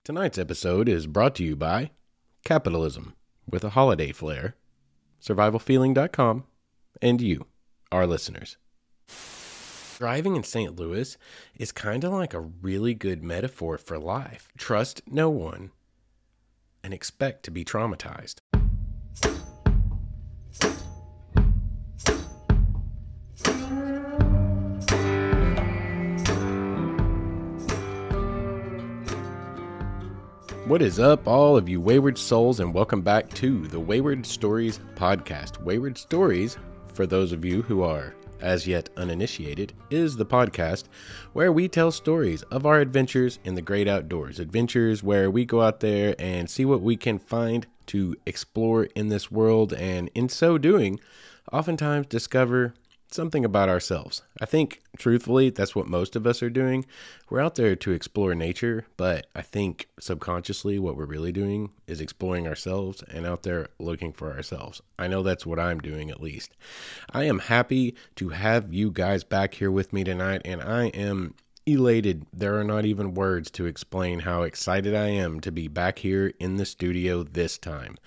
Tonight's episode is brought to you by Capitalism with a Holiday Flair, survivalfeeling.com, and you, our listeners. Driving in St. Louis is kind of like a really good metaphor for life. Trust no one and expect to be traumatized. What is up, all of you wayward souls, and welcome back to the Wayward Stories podcast. Wayward Stories, for those of you who are as yet uninitiated, is the podcast where we tell stories of our adventures in the great outdoors. Adventures where we go out there and see what we can find to explore in this world, and in so doing, oftentimes discover something about ourselves. I think, truthfully, that's what most of us are doing. We're out there to explore nature, but I think subconsciously what we're really doing is exploring ourselves and out there looking for ourselves. I know that's what I'm doing, at least. I am happy to have you guys back here with me tonight, and I am elated. There are not even words to explain how excited I am to be back here in the studio this time.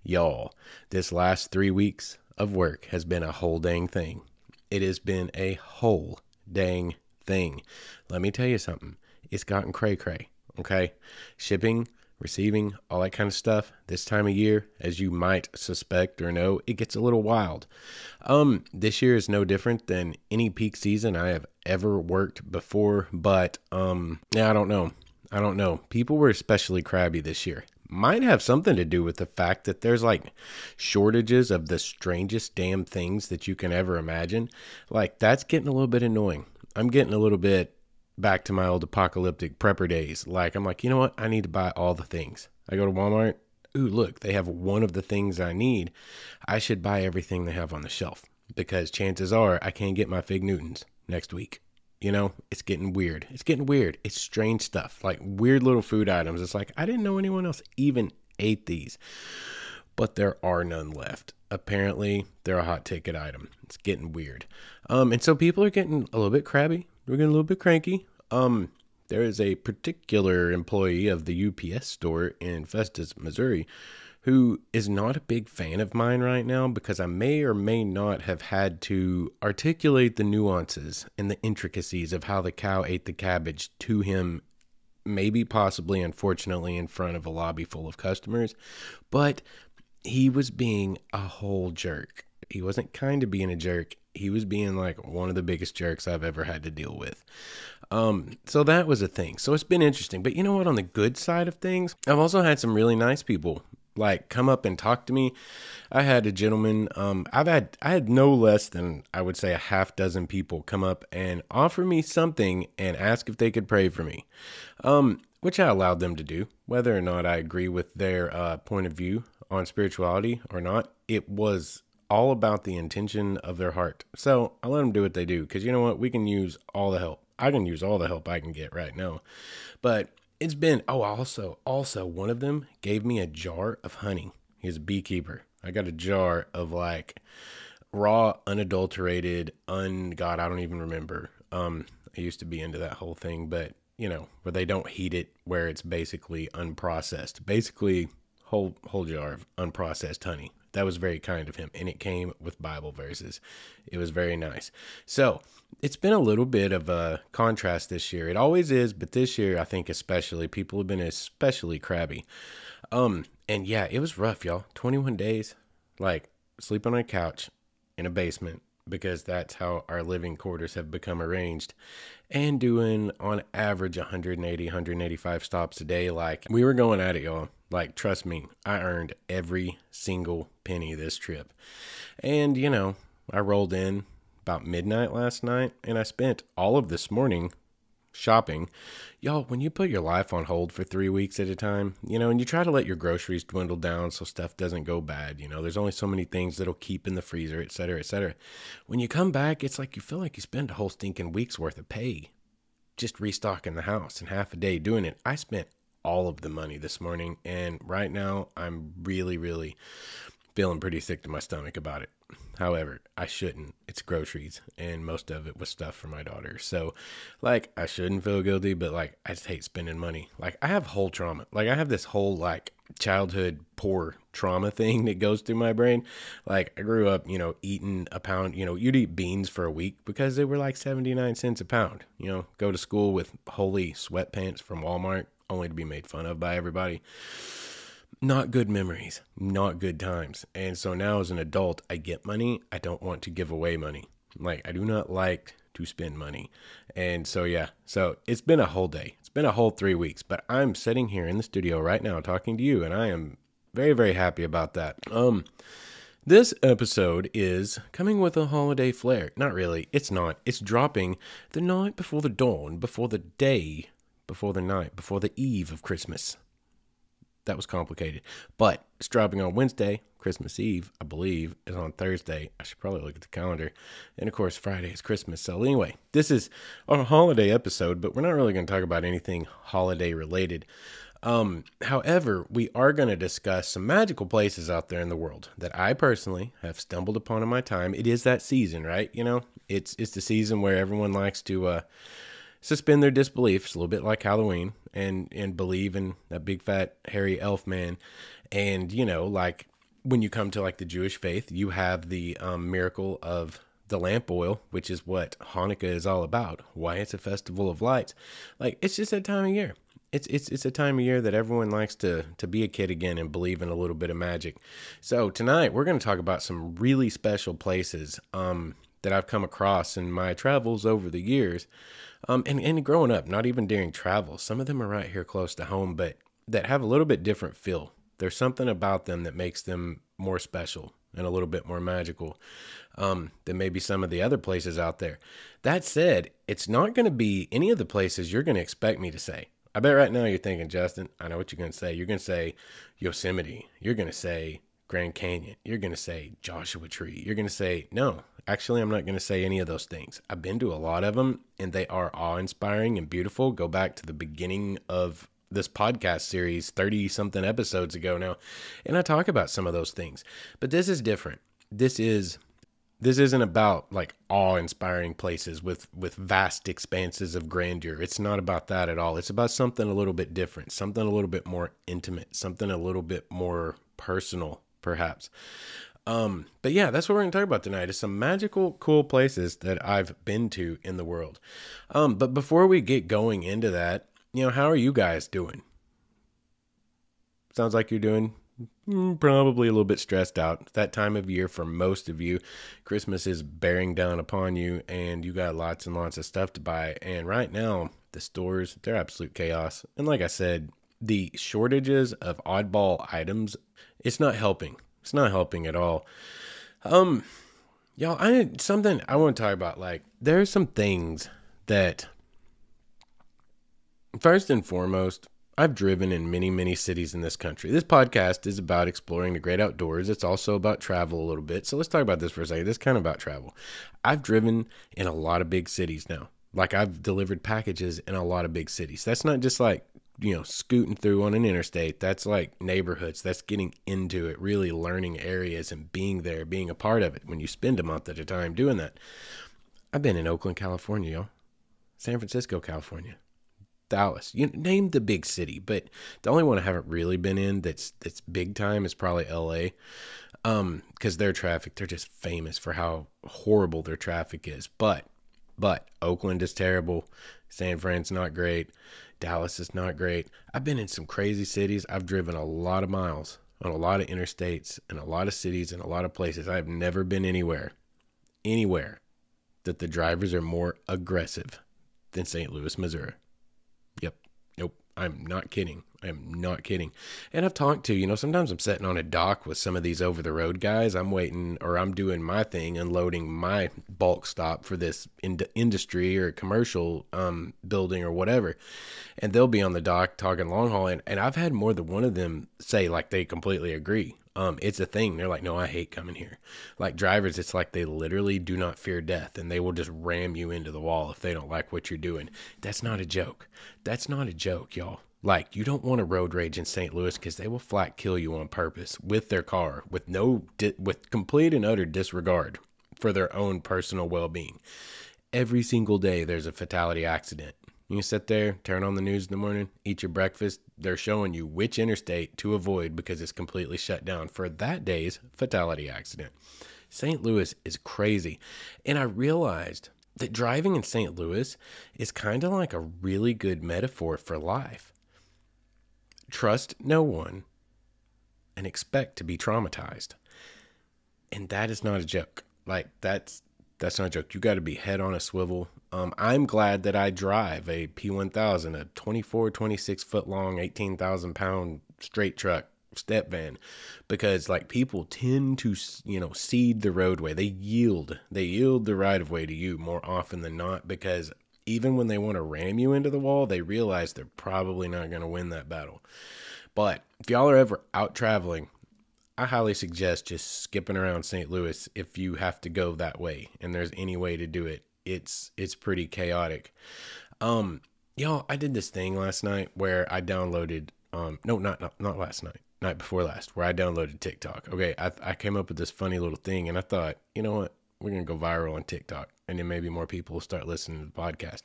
Y'all, this last 3 weeks of work has been a whole dang thing. It has been a whole dang thing. Let me tell you something. It's gotten cray-cray, okay? Shipping, receiving, all that kind of stuff. This time of year, as you might suspect or know, it gets a little wild. This year is no different than any peak season I have ever worked before, but, I don't know. People were especially crabby this year. Might have something to do with the fact that there's like shortages of the strangest damn things that you can ever imagine. Like, that's getting a little bit annoying. I'm getting a little bit back to my old apocalyptic prepper days. Like, I'm like, you know what? I need to buy all the things. I go to Walmart. Ooh, look, they have one of the things I need. I should buy everything they have on the shelf, because chances are I can't get my Fig Newtons next week. You know, it's getting weird. It's strange stuff, like weird little food items. It's like, I didn't know anyone else even ate these, but there are none left. Apparently, they're a hot ticket item. It's getting weird. And so people are getting a little bit crabby. We're getting a little bit cranky. There is a particular employee of the UPS store in Festus, Missouri, who is not a big fan of mine right now, because I may or may not have had to articulate the nuances and the intricacies of how the cow ate the cabbage to him, maybe possibly, unfortunately, in front of a lobby full of customers. But he was being a whole jerk. He wasn't kind of being a jerk. He was being like one of the biggest jerks I've ever had to deal with. So that was a thing. So it's been interesting. But you know what? On the good side of things, I've also had some really nice people like come up and talk to me. I had a gentleman, I had no less than, I would say, a half dozen people come up and offer me something and ask if they could pray for me, which I allowed them to do, whether or not I agree with their point of view on spirituality or not. It was all about the intention of their heart. So I let them do what they do, because you know what? We can use all the help. I can use all the help I can get right now. But it's been, also one of them gave me a jar of honey. He's a beekeeper. I got a jar of like raw, unadulterated, God, I don't even remember. I used to be into that whole thing, but you know, where they don't heat it, where it's basically unprocessed. Basically, whole jar of unprocessed honey. That was very kind of him, and it came with Bible verses. It was very nice. So it's been a little bit of a contrast this year. It always is, but this year, I think especially, people have been especially crabby. And yeah, it was rough, y'all. 21 days, like sleeping on a couch in a basement, because that's how our living quarters have become arranged, and doing on average 180, 185 stops a day. Like, we were going at it, y'all. Like, trust me, I earned every single penny this trip. And, you know, I rolled in about midnight last night, and I spent all of this morning shopping. Y'all, when you put your life on hold for 3 weeks at a time, you know, and you try to let your groceries dwindle down so stuff doesn't go bad, you know, there's only so many things that'll keep in the freezer, et cetera, et cetera. When you come back, it's like you feel like you spend a whole stinking week's worth of pay just restocking the house in half a day doing it. I spent all of the money this morning, and right now I'm really, really feeling pretty sick to my stomach about it. However, I shouldn't. It's groceries, and most of it was stuff for my daughter. So, like, I shouldn't feel guilty, but, like, I just hate spending money. Like, I have whole trauma. Like, I have this whole, like, childhood poor trauma thing that goes through my brain. Like, I grew up, eating a pound, you'd eat beans for a week because they were like 79 cents a pound. Go to school with holy sweatpants from Walmart, only to be made fun of by everybody. Not good memories, not good times. And so now as an adult, I get money. I don't want to give away money. Like, I do not like to spend money. And so, yeah, so it's been a whole day. It's been a whole 3 weeks, but I'm sitting here in the studio right now talking to you, and I am very, very happy about that. This episode is coming with a holiday flair. Not really. It's not. It's dropping the night before the dawn, before the day, before the night, before the eve of Christmas. That was complicated, but it's dropping on Wednesday. Christmas Eve, I believe, is on Thursday. I should probably look at the calendar. And of course, Friday is Christmas. So anyway, this is a holiday episode, but we're not really going to talk about anything holiday related. However, we are going to discuss some magical places out there in the world that I personally have stumbled upon in my time. It is that season, right? It's the season where everyone likes to, suspend their disbelief. It's a little bit like Halloween and believe in that big fat hairy elf man. And, like when you come to like the Jewish faith, you have the miracle of the lamp oil, which is what Hanukkah is all about. Why it's a festival of lights. Like, it's just that time of year. It's a time of year that everyone likes to be a kid again and believe in a little bit of magic. So tonight we're going to talk about some really special places that I've come across in my travels over the years. And growing up, not even during travel, some of them are right here close to home, but that have a little bit different feel. There's something about them that makes them more special and a little bit more magical than maybe some of the other places out there. That said, it's not going to be any of the places you're going to expect me to say. I bet right now you're thinking, Justin, I know what you're going to say. You're going to say Yosemite. You're going to say Grand Canyon. You're going to say Joshua Tree. You're going to say, no, actually, I'm not going to say any of those things. I've been to a lot of them, and they are awe-inspiring and beautiful. Go back to the beginning of this podcast series 30-something episodes ago now, and I talk about some of those things. But this is different. This isn't about like awe-inspiring places with vast expanses of grandeur. It's not about that at all. It's about something a little bit different, something a little bit more intimate, something a little bit more personal, perhaps. But yeah, that's what we're going to talk about tonight, is some magical, cool places that I've been to in the world. But before we get going into that, how are you guys doing? Sounds like you're doing probably a little bit stressed out. That time of year for most of you, Christmas is bearing down upon you, and you got lots and lots of stuff to buy. And right now, the stores, they're absolute chaos. And like I said, the shortages of oddball items, it's not helping. It's not helping at all. Y'all, something I want to talk about. Like, there are some things that, first and foremost, I've driven in many, many cities in this country. This podcast is about exploring the great outdoors. It's also about travel a little bit. So let's talk about this for a second. This is kind of about travel. I've driven in a lot of big cities now. Like, I've delivered packages in a lot of big cities. That's not just like, scooting through on an interstate. That's like neighborhoods. That's getting into it, really learning areas and being there, being a part of it when you spend a month at a time doing that. I've been in Oakland, California, y'all. San Francisco, California. Dallas. You name the big city, but the only one I haven't really been in that's big time is probably LA. Because their traffic, they're just famous for how horrible their traffic is. But Oakland is terrible. San Fran's not great. Dallas is not great. I've been in some crazy cities. I've driven a lot of miles on a lot of interstates and a lot of cities and a lot of places. I have never been anywhere that the drivers are more aggressive than St. Louis, Missouri. Yep. Nope. I'm not kidding. I'm not kidding. And I've talked to, sometimes I'm sitting on a dock with some of these over-the-road guys. I'm waiting, or I'm doing my thing, unloading my bulk stop for this industry or commercial building or whatever. And they'll be on the dock talking long haul. And I've had more than one of them say, like, they completely agree. It's a thing. They're like, no, I hate coming here. Like drivers, it's like they literally do not fear death, and they will just ram you into the wall if they don't like what you're doing. That's not a joke. That's not a joke, y'all. Like, you don't want to road rage in St. Louis because they will flat kill you on purpose with their car, with with complete and utter disregard for their own personal well-being. Every single day there's a fatality accident. You sit there, turn on the news in the morning, eat your breakfast. They're showing you which interstate to avoid because it's completely shut down for that day's fatality accident. St. Louis is crazy. And I realized that driving in St. Louis is kind of like a really good metaphor for life. Trust no one and expect to be traumatized. And that is not a joke. Like, that's not a joke. You got to be head on a swivel. I'm glad that I drive a P1000, a 24, 26 foot long, 18,000 pound straight truck step van, because like people tend to, cede the roadway. They yield the right of way to you more often than not, because even when they want to ram you into the wall, they realize they're probably not going to win that battle. But if y'all are ever out traveling, I highly suggest just skipping around St. Louis if you have to go that way and there's any way to do it. It's pretty chaotic. Y'all, I did this thing last night where I downloaded, not last night, night before last, where I downloaded TikTok. Okay, I came up with this funny little thing, and I thought, you know what? We're going to go viral on TikTok, and then maybe more people will start listening to the podcast.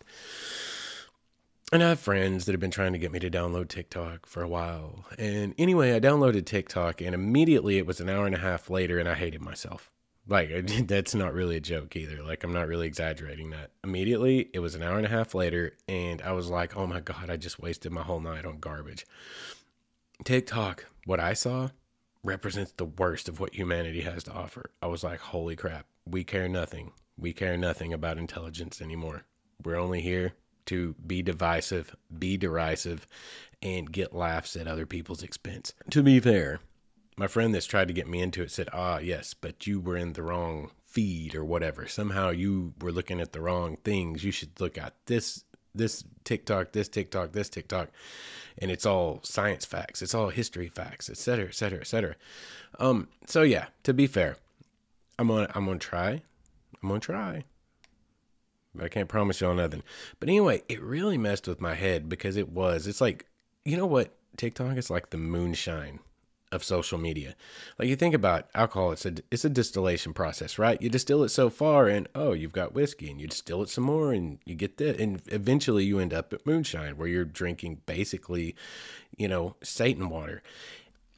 And I have friends that have been trying to get me to download TikTok for a while. And anyway, I downloaded TikTok, and immediately it was an hour and a half later, and I hated myself. Like, that's not really a joke either. Like, I'm not really exaggerating that. Immediately, it was an hour and a half later, and I was like, oh my God, I just wasted my whole night on garbage. TikTok, what I saw, represents the worst of what humanity has to offer. I was like, holy crap, we care nothing. We care nothing about intelligence anymore. We're only here to be divisive, be derisive, and get laughs at other people's expense. To be fair, my friend that's tried to get me into it said, yes, but you were in the wrong feed or whatever. Somehow you were looking at the wrong things. You should look at this TikTok, this TikTok, this TikTok. And it's all science facts. It's all history facts, et cetera, et cetera, et cetera. So yeah, to be fair, I'm gonna try. But I can't promise y'all nothing. But anyway, it really messed with my head because it's like, you know what? TikTok is like the moonshine of social media. Like, you think about alcohol, it's a distillation process, right? You distill it so far and you've got whiskey, and you distill it some more and you get that, and eventually you end up at moonshine, where you're drinking basically, Satan water.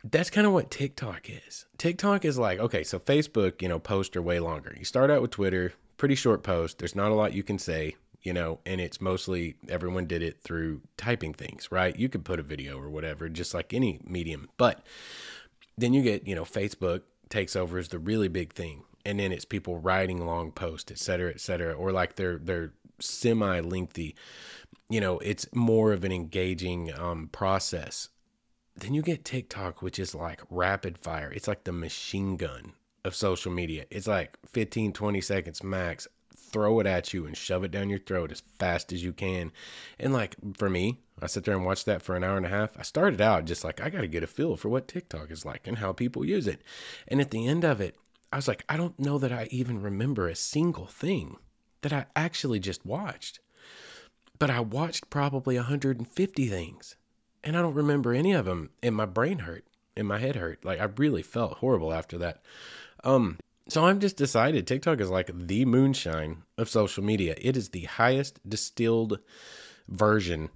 That's kind of what TikTok is. TikTok is like, okay, so Facebook, posts are way longer. You start out with Twitter, pretty short post. There's not a lot you can say, and it's mostly everyone did it through typing things, right? You could put a video or whatever, just like any medium. But then you get, Facebook takes over as the really big thing. And then it's people writing long posts, et cetera, or like they're semi-lengthy. It's more of an engaging process. Then you get TikTok, which is like rapid fire. It's like the machine gun of social media. It's like 15, 20 seconds max. Throw it at you and shove it down your throat as fast as you can. And like, for me, I sit there and watch that for an hour and a half. I started out just like, I got to get a feel for what TikTok is like and how people use it. And at the end of it, I was like, I don't know that I even remember a single thing that I actually just watched. But I watched probably 150 things. And I don't remember any of them. And my brain hurt. And my head hurt. Like, I really felt horrible after that. So I've just decided TikTok is like the moonshine of social media. It is the highest distilled version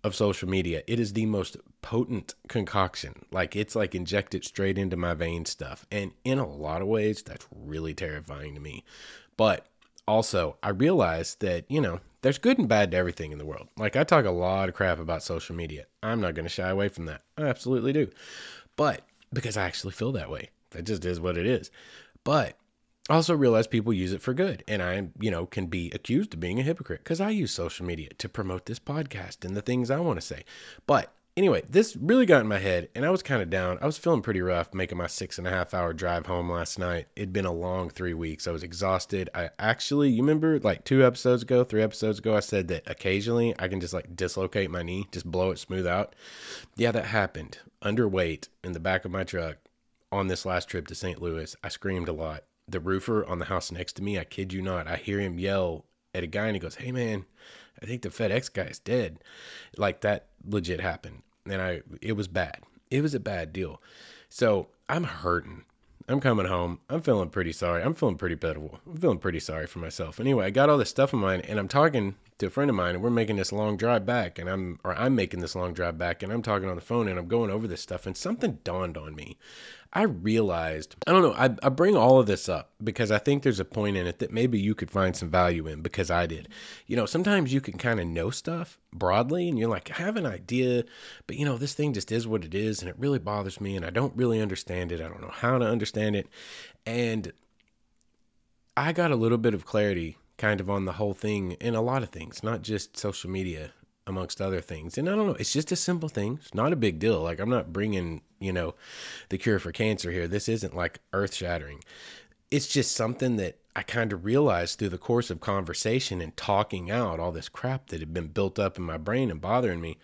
of social media. It is the most potent concoction. Like, it's like injected straight into my veins stuff. And in a lot of ways, that's really terrifying to me. But also, I realized that, there's good and bad to everything in the world. Like, I talk a lot of crap about social media. I'm not going to shy away from that. I absolutely do. But because I actually feel that way. That just is what it is. But I also realize people use it for good. And I, can be accused of being a hypocrite because I use social media to promote this podcast and the things I want to say. But anyway, this really got in my head and I was kind of down. I was feeling pretty rough making my 6.5 hour drive home last night. It'd been a long 3 weeks. I was exhausted. I actually, you remember like 3 episodes ago, I said that occasionally I can just like dislocate my knee, just blow it smooth out. Yeah, that happened. Underweight in the back of my truck on this last trip to St. Louis. I screamed a lot. The roofer on the house next to me, I kid you not, I hear him yell at a guy and he goes, "Hey man, I think the FedEx guy is dead." Like that legit happened. And it was bad. It was a bad deal. So I'm hurting. I'm coming home. I'm feeling pretty sorry. I'm feeling pretty pitiful. I'm feeling pretty sorry for myself. Anyway, I got all this stuff in mind and I'm talking to a friend of mine and we're making this long drive back and I'm making this long drive back and I'm talking on the phone and I'm going over this stuff and something dawned on me. I realized, I don't know, I bring all of this up because I think there's a point in it that maybe you could find some value in because I did. You know, sometimes you can kind of know stuff broadly and you're like, I have an idea, but you know, this thing just is what it is and it really bothers me and I don't really understand it. I don't know how to understand it. And I got a little bit of clarity kind of on the whole thing in a lot of things, not just social media amongst other things. And I don't know, it's just a simple thing. It's not a big deal. Like I'm not bringing, you know, the cure for cancer here. This isn't like earth shattering. It's just something that I kind of realized through the course of conversation and talking out all this crap that had been built up in my brain and bothering me.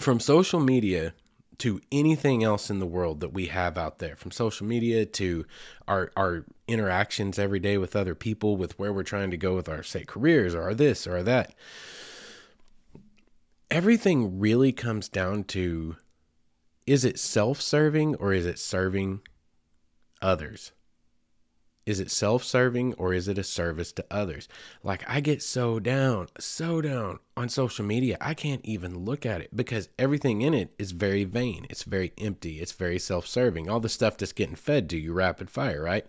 From social media to anything else in the world that we have out there, from social media to our interactions every day with other people, with where we're trying to go with our, say, careers or our this or our that. Everything really comes down to, is it self-serving or is it serving others? Is it self-serving or is it a service to others? Like I get so down on social media, I can't even look at it because everything in it is very vain. It's very empty. It's very self-serving. All the stuff that's getting fed to you rapid fire, right?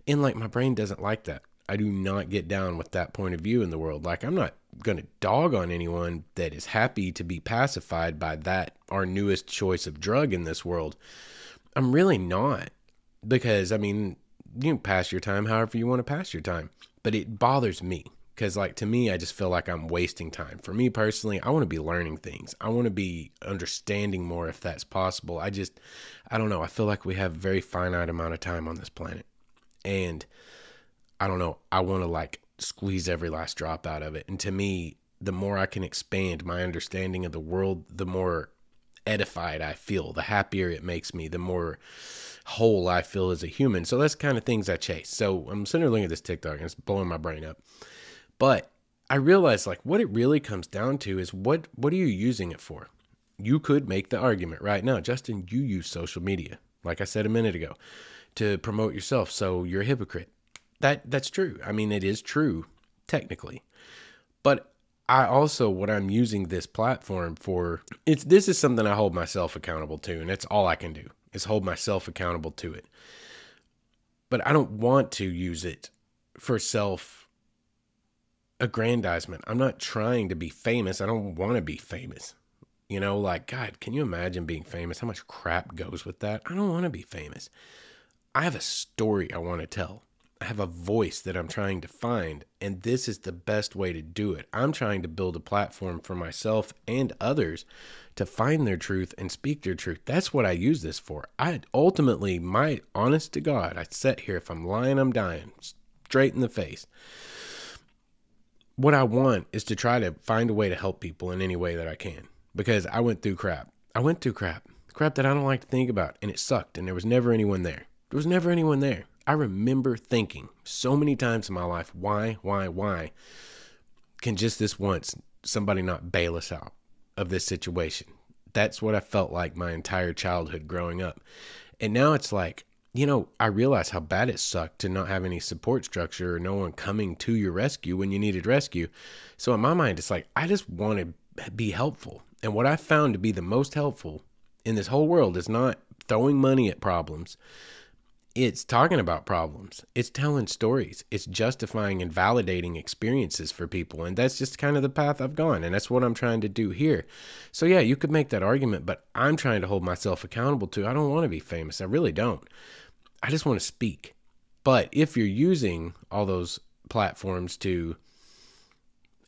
And like my brain doesn't like that. I do not get down with that point of view in the world. Like I'm not going to dog on anyone that is happy to be pacified by that, our newest choice of drug in this world. I'm really not, because I mean, you can pass your time however you want to pass your time, but it bothers me because like to me, I just feel like I'm wasting time. For me personally, I want to be learning things. I want to be understanding more if that's possible. I don't know. I feel like we have a very finite amount of time on this planet and I don't know. I want to like squeeze every last drop out of it. And to me, the more I can expand my understanding of the world, the more edified I feel, the happier it makes me, the more whole I feel as a human. So that's the kind of things I chase. So I'm sitting there looking at this TikTok and it's blowing my brain up. But I realized like what it really comes down to is what are you using it for? You could make the argument right now, Justin, you use social media, like I said a minute ago, to promote yourself. So you're a hypocrite. That's true. I mean, it is true technically, but I also, what I'm using this platform for, this is something I hold myself accountable to, and that's all I can do is hold myself accountable to it. But I don't want to use it for self-aggrandizement. I'm not trying to be famous. I don't want to be famous. You know, like, God, can you imagine being famous? How much crap goes with that? I don't want to be famous. I have a story I want to tell. I have a voice that I'm trying to find, and this is the best way to do it. I'm trying to build a platform for myself and others to find their truth and speak their truth. That's what I use this for. Ultimately, my honest to God, I sit here, if I'm lying, I'm dying, straight in the face. What I want is to try to find a way to help people in any way that I can, because I went through crap. Crap that I don't like to think about, and it sucked, and there was never anyone there. There was never anyone there. I remember thinking so many times in my life, why can just this once somebody not bail us out of this situation? That's what I felt like my entire childhood growing up. And now it's like, you know, I realize how bad it sucked to not have any support structure or no one coming to your rescue when you needed rescue. So in my mind, it's like, I just want to be helpful. And what I found to be the most helpful in this whole world is not throwing money at problems. It's talking about problems. It's telling stories. It's justifying and validating experiences for people. And that's just kind of the path I've gone. And that's what I'm trying to do here. So yeah, you could make that argument, but I'm trying to hold myself accountable to, I don't want to be famous. I really don't. I just want to speak. But if you're using all those platforms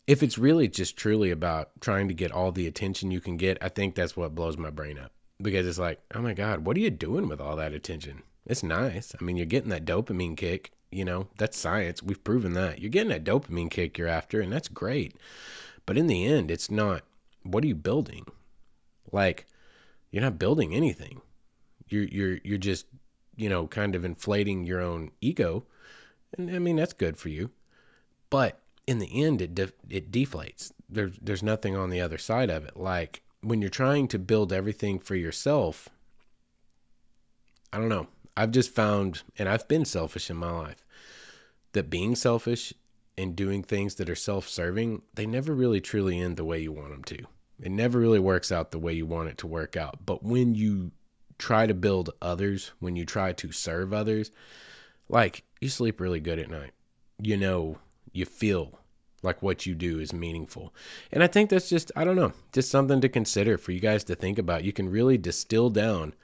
if it's really just truly about trying to get all the attention you can get, I think that's what blows my brain up. Because it's like, oh my God, what are you doing with all that attention? It's nice. I mean, you're getting that dopamine kick, you know, that's science. We've proven that. You're getting that dopamine kick you're after, and that's great. But in the end, it's not, what are you building? Like, you're not building anything. You're just, you know, kind of inflating your own ego. And I mean, that's good for you. But in the end, it deflates. There's nothing on the other side of it. Like when you're trying to build everything for yourself, I don't know. I've just found, and I've been selfish in my life, that being selfish and doing things that are self-serving, they never really truly end the way you want them to. It never really works out the way you want it to work out. But when you try to build others, when you try to serve others, like you sleep really good at night. You know, you feel like what you do is meaningful. And I think that's just, I don't know, just something to consider for you guys to think about. You can really distill down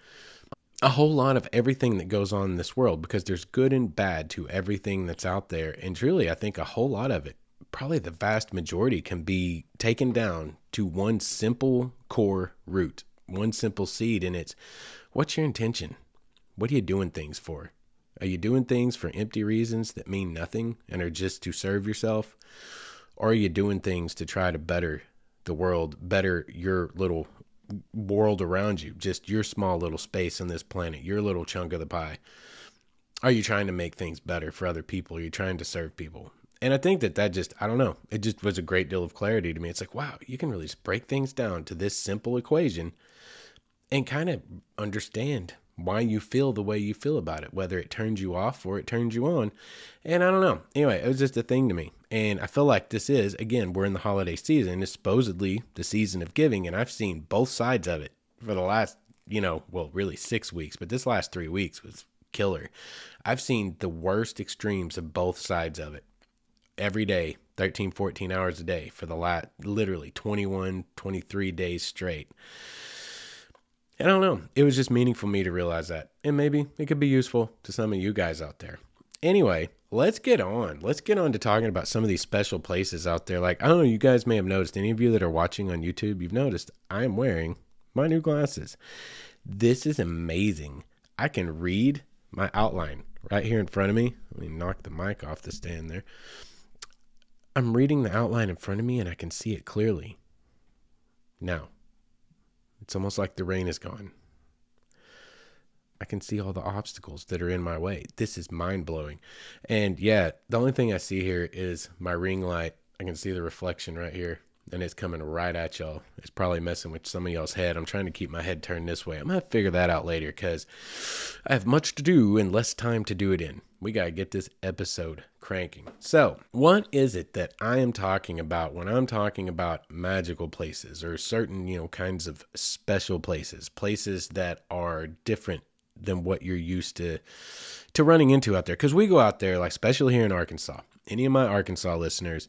a whole lot of everything that goes on in this world, because there's good and bad to everything that's out there. And truly, I think a whole lot of it, probably the vast majority, can be taken down to one simple core root, one simple seed. And it's, what's your intention? What are you doing things for? Are you doing things for empty reasons that mean nothing and are just to serve yourself? Or are you doing things to try to better the world, better your little world around you, just your small little space on this planet, your little chunk of the pie? Are you trying to make things better for other people? Are you trying to serve people? And I think that just, I don't know, it just was a great deal of clarity to me. It's like, wow, you can really just break things down to this simple equation and kind of understand why you feel the way you feel about it, whether it turns you off or it turns you on. And I don't know. Anyway, it was just a thing to me. And I feel like this is, again, we're in the holiday season. It's supposedly the season of giving. And I've seen both sides of it for the last, well, really 6 weeks. But this last 3 weeks was killer. I've seen the worst extremes of both sides of it every day, 13, 14 hours a day for the last literally 21, 23 days straight. I don't know. It was just meaningful for me to realize that. And maybe it could be useful to some of you guys out there. Anyway, let's get on. Let's get on to talking about some of these special places out there. Like, I don't know, you guys may have noticed, any of you that are watching on YouTube, you've noticed I am wearing my new glasses. This is amazing. I can read my outline right here in front of me. Let me knock the mic off the stand there. I'm reading the outline in front of me and I can see it clearly. Now, it's almost like the rain is gone. I can see all the obstacles that are in my way. This is mind-blowing. And yeah, the only thing I see here is my ring light. I can see the reflection right here, and it's coming right at y'all. It's probably messing with some of y'all's head. I'm trying to keep my head turned this way. I'm going to figure that out later because I have much to do and less time to do it in. We got to get this episode cranking. So, what is it that I am talking about when I'm talking about magical places or certain, kinds of special places, places that are different than what you're used to running into out there? Because we go out there, like especially here in Arkansas. Any of my Arkansas listeners,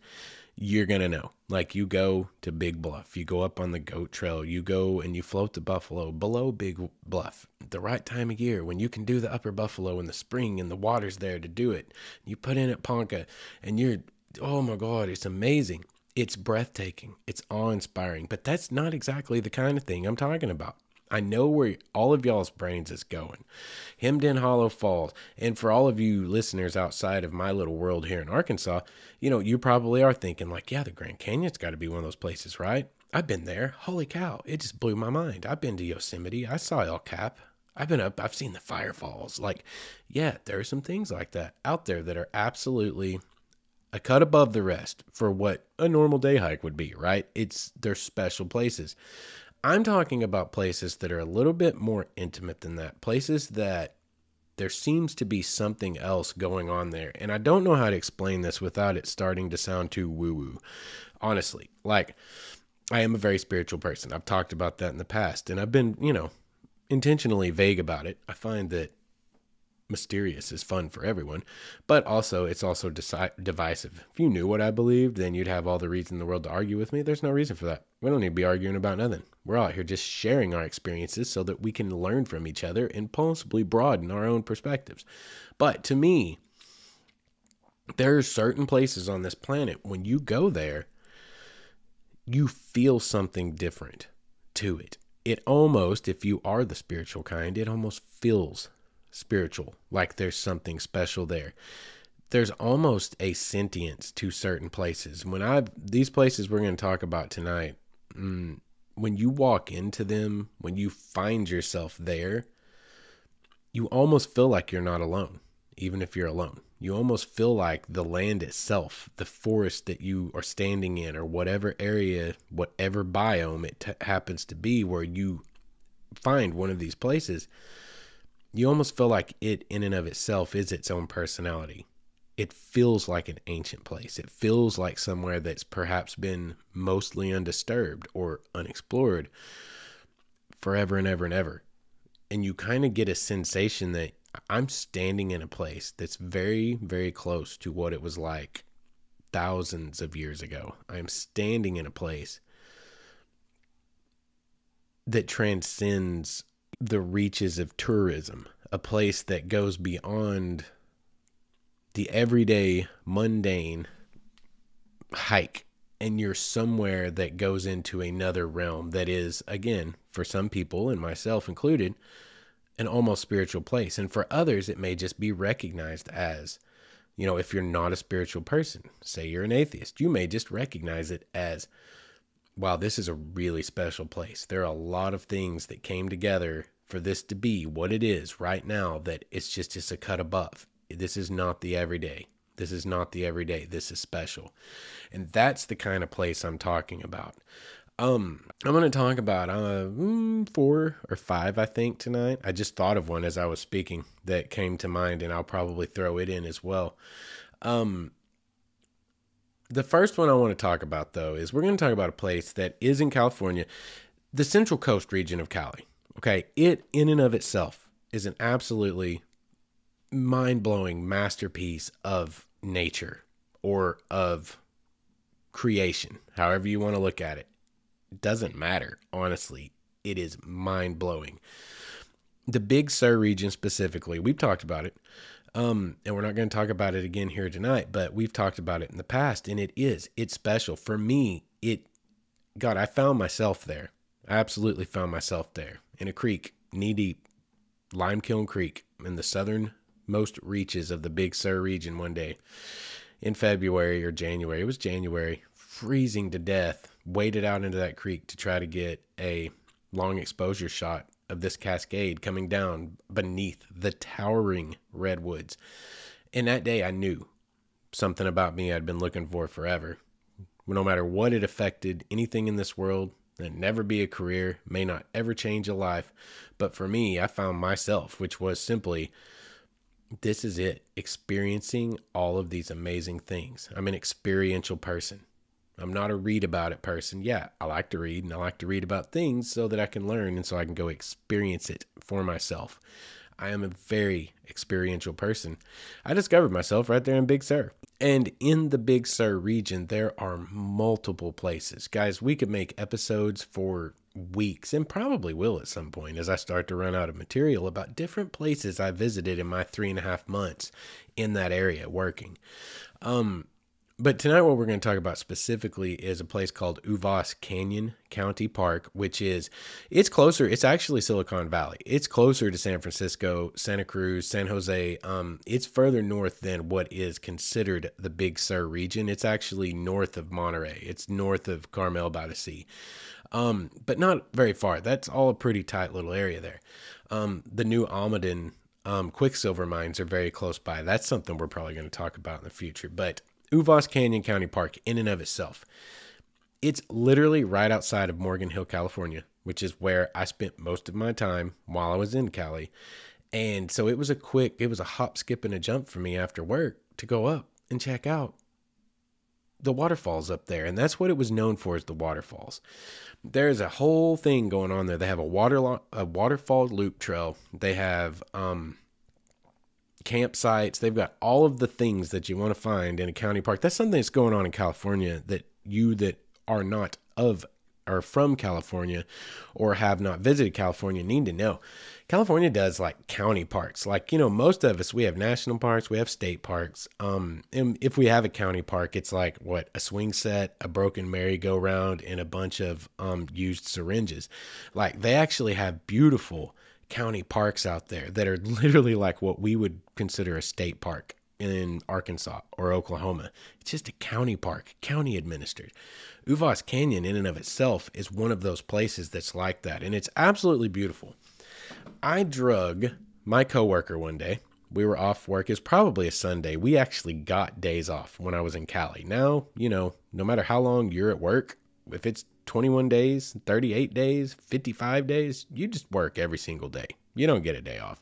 you're going to know. Like, you go to Big Bluff, you go up on the goat trail, you go and you float the buffalo below Big Bluff. The right time of year when you can do the upper buffalo in the spring and the water's there to do it. You put in at Ponca and oh my God, it's amazing. It's breathtaking. It's awe-inspiring. But that's not exactly the kind of thing I'm talking about. I know where all of y'all's brains is going. Hemmed in Hollow Falls. And for all of you listeners outside of my little world here in Arkansas, you probably are thinking like, yeah, the Grand Canyon's got to be one of those places, right? I've been there. Holy cow. It just blew my mind. I've been to Yosemite. I saw El Cap. I've been up. I've seen the Fire Falls. Like, yeah, there are some things like that out there that are absolutely a cut above the rest for what a normal day hike would be, right? They're special places. I'm talking about places that are a little bit more intimate than that. Places that there seems to be something else going on there. And I don't know how to explain this without it starting to sound too woo-woo. Honestly, like, I am a very spiritual person. I've talked about that in the past. And I've been, intentionally vague about it. I find that mysterious is fun for everyone, but it's also divisive. If you knew what I believed, then you'd have all the reason in the world to argue with me. There's no reason for that. We don't need to be arguing about nothing. We're out here just sharing our experiences so that we can learn from each other and possibly broaden our own perspectives. But to me, there are certain places on this planet, when you go there, you feel something different to it. It almost, if you are the spiritual kind, it almost feels spiritual, like there's something special there. There's almost a sentience to certain places. These places we're going to talk about tonight, when you walk into them, when you find yourself there, you almost feel like you're not alone, even if you're alone. You almost feel like the land itself, the forest that you are standing in, or whatever area, whatever biome it happens to be where you find one of these places, you almost feel like it in and of itself is its own personality. It feels like an ancient place. It feels like somewhere that's perhaps been mostly undisturbed or unexplored forever and ever and ever. And you kind of get a sensation that I'm standing in a place that's very, very close to what it was like thousands of years ago. I'm standing in a place that transcends the reaches of tourism, a place that goes beyond the everyday mundane hike, and you're somewhere that goes into another realm that is, again, for some people and myself included, an almost spiritual place. And for others, it may just be recognized as, if you're not a spiritual person, say you're an atheist, you may just recognize it as, wow, this is a really special place. There are a lot of things that came together for this to be what it is right now, that it's just a cut above. This is not the everyday. This is not the everyday. This is special. And that's the kind of place I'm talking about. I'm going to talk about 4 or 5, I think, tonight. I just thought of one as I was speaking that came to mind, and I'll probably throw it in as well. The first one I want to talk about, though, is we're going to talk about a place that is in California, the Central Coast region of Cali. Okay, it in and of itself is an absolutely mind-blowing masterpiece of nature or of creation, however you want to look at it. It doesn't matter, honestly. It is mind-blowing. The Big Sur region specifically, we've talked about it, and we're not going to talk about it again here tonight, but we've talked about it in the past, and it's special. For me, I found myself there. I absolutely found myself there in a creek, knee-deep, Limekiln Creek, in the southernmost reaches of the Big Sur region one day in February or January. It was January, freezing to death, waded out into that creek to try to get a long exposure shot of this cascade coming down beneath the towering redwoods. And that day I knew something about me I'd been looking for forever. No matter what it affected, anything in this world, it'd never be a career, may not ever change a life. But for me, I found myself, which was simply, this is it, experiencing all of these amazing things. I'm an experiential person. I'm not a read about it person. Yeah, I like to read, and I like to read about things so that I can learn and so I can go experience it for myself. I am a very experiential person. I discovered myself right there in Big Sur. And in the Big Sur region, there are multiple places. Guys, we could make episodes for weeks, and probably will at some point as I start to run out of material, about different places I visited in my 3.5 months in that area working. But tonight what we're going to talk about specifically is a place called Uvas Canyon County Park, it's closer. It's actually Silicon Valley. It's closer to San Francisco, Santa Cruz, San Jose. It's further north than what is considered the Big Sur region. It's actually north of Monterey. It's north of Carmel by the Sea. But not very far. That's all a pretty tight little area there. The new Almaden Quicksilver mines are very close by. That's something we're probably going to talk about in the future. But Uvas Canyon County Park, in and of itself, it's literally right outside of Morgan Hill, California, which is where I spent most of my time while I was in Cali. And so it was a hop, skip, and a jump for me after work to go up and check out the waterfalls up there. And that's what it was known for, is the waterfalls. There's a whole thing going on there. They have a waterfall loop trail. They have campsites. They've got all of the things that you want to find in a county park. That's something that's going on in California that you that are not from California or have not visited California need to know. California does like county parks. Like, most of us, we have national parks, we have state parks. And if we have a county park, it's like a swing set, a broken merry-go-round, and a bunch of used syringes. Like, they actually have beautiful county parks out there that are literally like what we would consider a state park in Arkansas or Oklahoma. It's just a county park, county administered. Uvas Canyon in and of itself is one of those places that's like that, and it's absolutely beautiful. I drug my coworker one day. We were off work. It's probably a Sunday. We actually got days off when I was in Cali. Now, no matter how long you're at work, if it's 21 days, 38 days, 55 days, you just work every single day. You don't get a day off.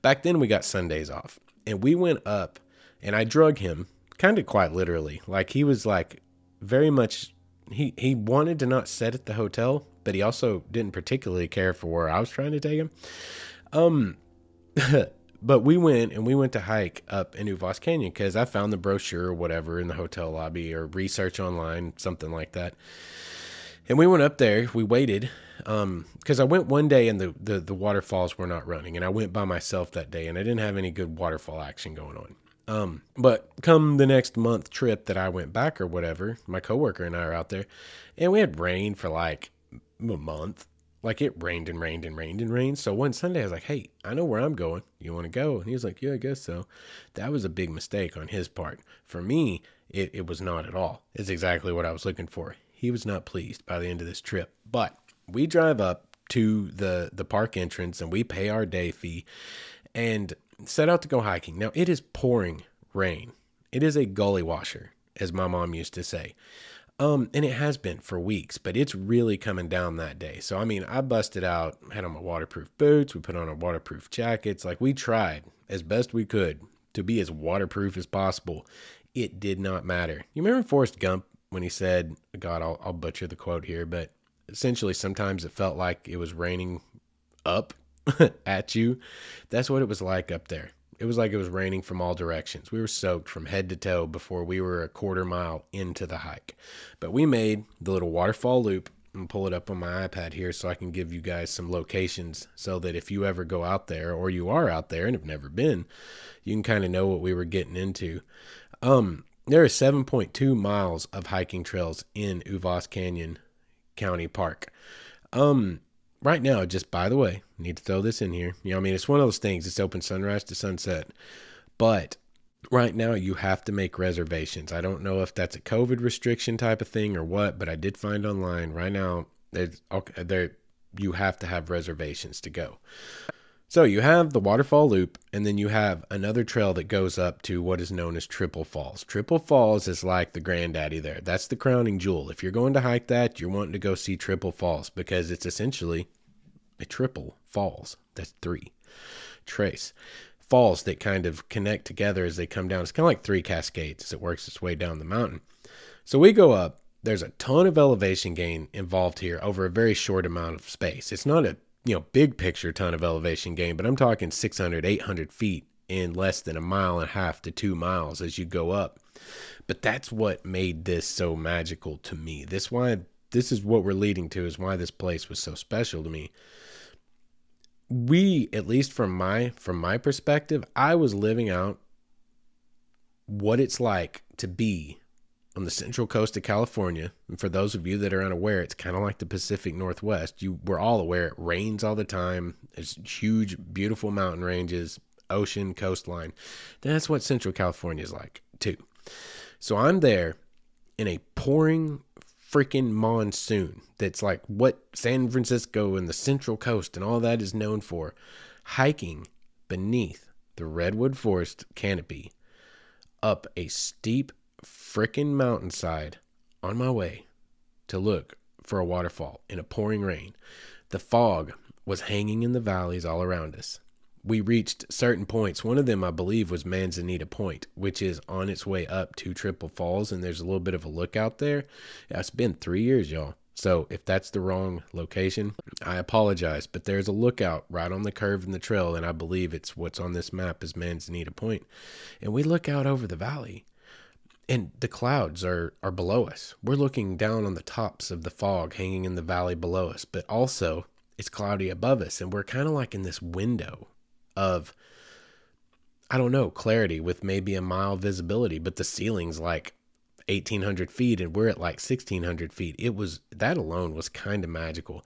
Back then we got Sundays off, and we went up, and I drug him kind of quite literally. Like, he was like very much, he wanted to not sit at the hotel, but he also didn't particularly care for where I was trying to take him. But we went to hike up in Uvas Canyon because I found the brochure or whatever in the hotel lobby or research online, something like that. And we went up there. We waited because I went one day and the waterfalls were not running. And I went by myself that day and I didn't have any good waterfall action going on. But come the next month trip that I went back or whatever, my coworker and I are out there and we had rain for like a month. Like, it rained and rained and rained and rained. So one Sunday I was like, hey, I know where I'm going. You want to go? And he was like, yeah, I guess so. That was a big mistake on his part. For me, it was not at all. It's exactly what I was looking for. He was not pleased by the end of this trip. But we drive up to the park entrance and we pay our day fee and set out to go hiking. Now, it is pouring rain. It is a gully washer, as my mom used to say. And it has been for weeks, but it's really coming down that day. So, I mean, I busted out, had on my waterproof boots. We put on our waterproof jackets. Like, we tried as best we could to be as waterproof as possible. It did not matter. You remember Forrest Gump when he said, God, I'll butcher the quote here, but essentially sometimes it felt like it was raining up at you. That's what it was like up there. It was like it was raining from all directions. We were soaked from head to toe before we were a quarter mile into the hike. But we made the little waterfall loop. I'm pull it up on my iPad here so I can give you guys some locations so that if you ever go out there or you are out there and have never been, you can kind of know what we were getting into. There are 7.2 miles of hiking trails in Uvas Canyon County Park. Right now, just by the way, need to throw this in here. I mean, it's one of those things. It's open sunrise to sunset. But right now, you have to make reservations. I don't know if that's a COVID restriction type of thing or what, but I did find online right now, you have to have reservations to go. So you have the waterfall loop, and then you have another trail that goes up to what is known as Triple Falls. Triple Falls is like the granddaddy there. That's the crowning jewel. If you're going to hike that, you're wanting to go see Triple Falls because it's essentially a triple falls. That's three. Trace. Falls that kind of connect together as they come down. It's kind of like three cascades as it works its way down the mountain. So we go up. There's a ton of elevation gain involved here over a very short amount of space. It's not a big picture ton of elevation gain, but I'm talking 600, 800 feet in less than 1.5 miles to 2 miles as you go up. But that's what made this so magical to me. This is what we're leading to, is why this place was so special to me. We, at least from my perspective, I was living out what it's like to be on the central coast of California. And for those of you that are unaware, it's kind of like the Pacific Northwest. We're all aware it rains all the time. There's huge, beautiful mountain ranges, ocean, coastline. That's what Central California is like too. So I'm there in a pouring freaking monsoon that's like what San Francisco and the Central Coast and all that is known for, hiking beneath the redwood forest canopy up a steep frickin' mountainside on my way to look for a waterfall in a pouring rain. The fog was hanging in the valleys all around us. We reached certain points. One of them, I believe, was Manzanita Point, which is on its way up to Triple Falls, and there's a little bit of a lookout there. Yeah, it's been 3 years, y'all. So if that's the wrong location, I apologize, but there's a lookout right on the curve in the trail, and I believe it's what's on this map is Manzanita Point. And we look out over the valley, and the clouds are below us. We're looking down on the tops of the fog hanging in the valley below us, but also it's cloudy above us, and we're kind of like in this window of, I don't know, clarity with maybe 1 mile visibility, but the ceiling's like 1,800 feet and we're at like 1,600 feet. That alone was kind of magical.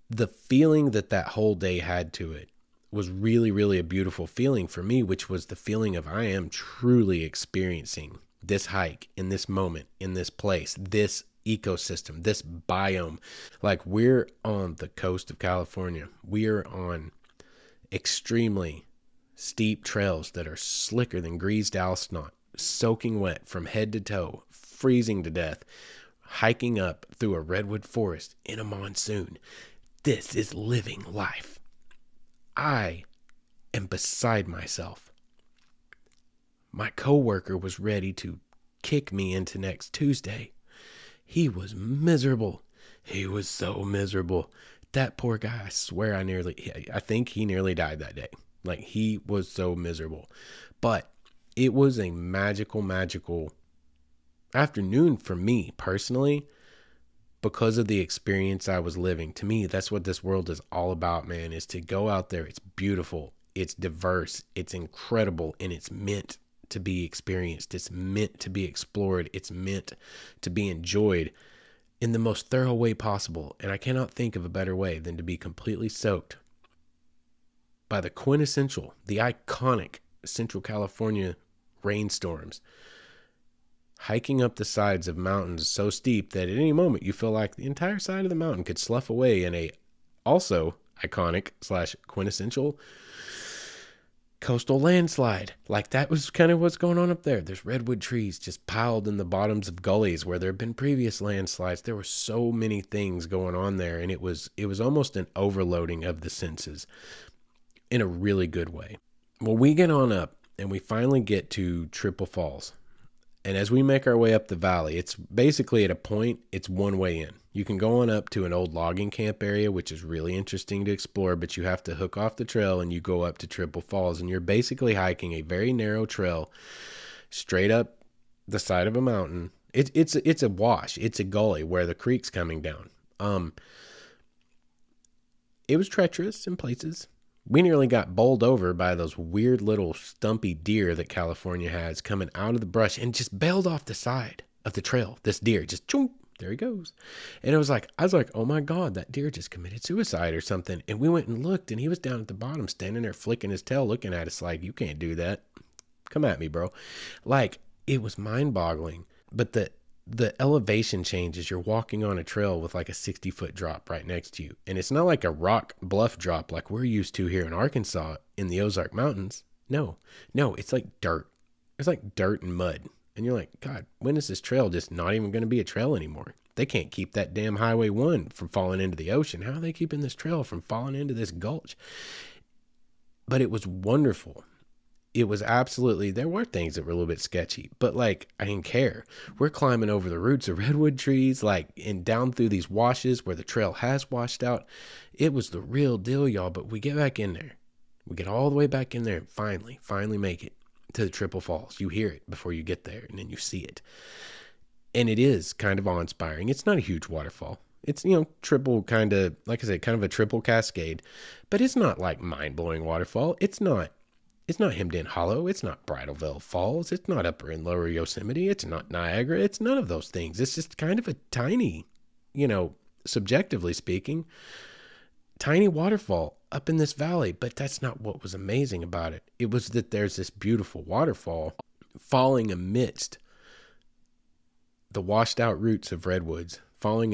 The feeling that whole day had to it was really, really a beautiful feeling for me, which was the feeling of I am truly experiencing this hike in this moment, in this place, this ecosystem, this biome. Like, we're on the coast of California. We're on extremely steep trails that are slicker than greased owl snot, soaking wet from head to toe, freezing to death, hiking up through a redwood forest in a monsoon. This is living life. I am beside myself. My coworker was ready to kick me into next Tuesday. He was miserable. He was so miserable. That poor guy, I swear I think he nearly died that day. Like, he was so miserable. But it was a magical, magical afternoon for me personally, because of the experience I was living. To me, that's what this world is all about, man, is to go out there. It's beautiful. It's diverse. It's incredible. And it's meant to be experienced. It's meant to be explored. It's meant to be enjoyed in the most thorough way possible. And I cannot think of a better way than to be completely soaked by the quintessential, the iconic Central California rainstorms, hiking up the sides of mountains so steep that at any moment you feel like the entire side of the mountain could slough away in a also iconic / quintessential coastal landslide. Like, that was kind of what's going on up there. There's redwood trees just piled in the bottoms of gullies where there have been previous landslides. There were so many things going on there, and it was almost an overloading of the senses in a really good way. Well, we get on up and we finally get to Triple Falls. And as we make our way up the valley, it's basically at a point, it's one way in. You can go on up to an old logging camp area, which is really interesting to explore, but you have to hook off the trail and you go up to Triple Falls, and you're basically hiking a very narrow trail straight up the side of a mountain. It's a wash. It's a gully where the creek's coming down. It was treacherous in places. We nearly got bowled over by those weird little stumpy deer that California has coming out of the brush and just bailed off the side of the trail. This deer just, choom, there he goes. And I was like, oh my God, that deer just committed suicide or something. And we went and looked, and he was down at the bottom, standing there flicking his tail, looking at us like, you can't do that. Come at me, bro. Like, it was mind boggling. But the elevation changes. You're walking on a trail with like a 60-foot drop right next to you. And it's not like a rock bluff drop like we're used to here in Arkansas in the Ozark Mountains. No, it's like dirt. It's like dirt and mud. And you're like, God, when is this trail just not even going to be a trail anymore? They can't keep that damn Highway 1 from falling into the ocean. How are they keeping this trail from falling into this gulch? But it was wonderful. It was absolutely, there were things that were a little bit sketchy, but like, I didn't care. We're climbing over the roots of redwood trees, like, and down through these washes where the trail has washed out. It was the real deal, y'all. But we get back in there. We get all the way back in there and finally make it to the Triple Falls. You hear it before you get there, and then you see it. And it is kind of awe-inspiring. It's not a huge waterfall. It's, triple kind of, like I said, kind of a triple cascade, but it's not like mind-blowing waterfall. It's not Hemmed In Hollow. It's not Bridalveil Falls. It's not Upper and Lower Yosemite. It's not Niagara. It's none of those things. It's just kind of a tiny, subjectively speaking, tiny waterfall up in this valley. But that's not what was amazing about it. It was that there's this beautiful waterfall falling amidst the washed out roots of redwoods, towering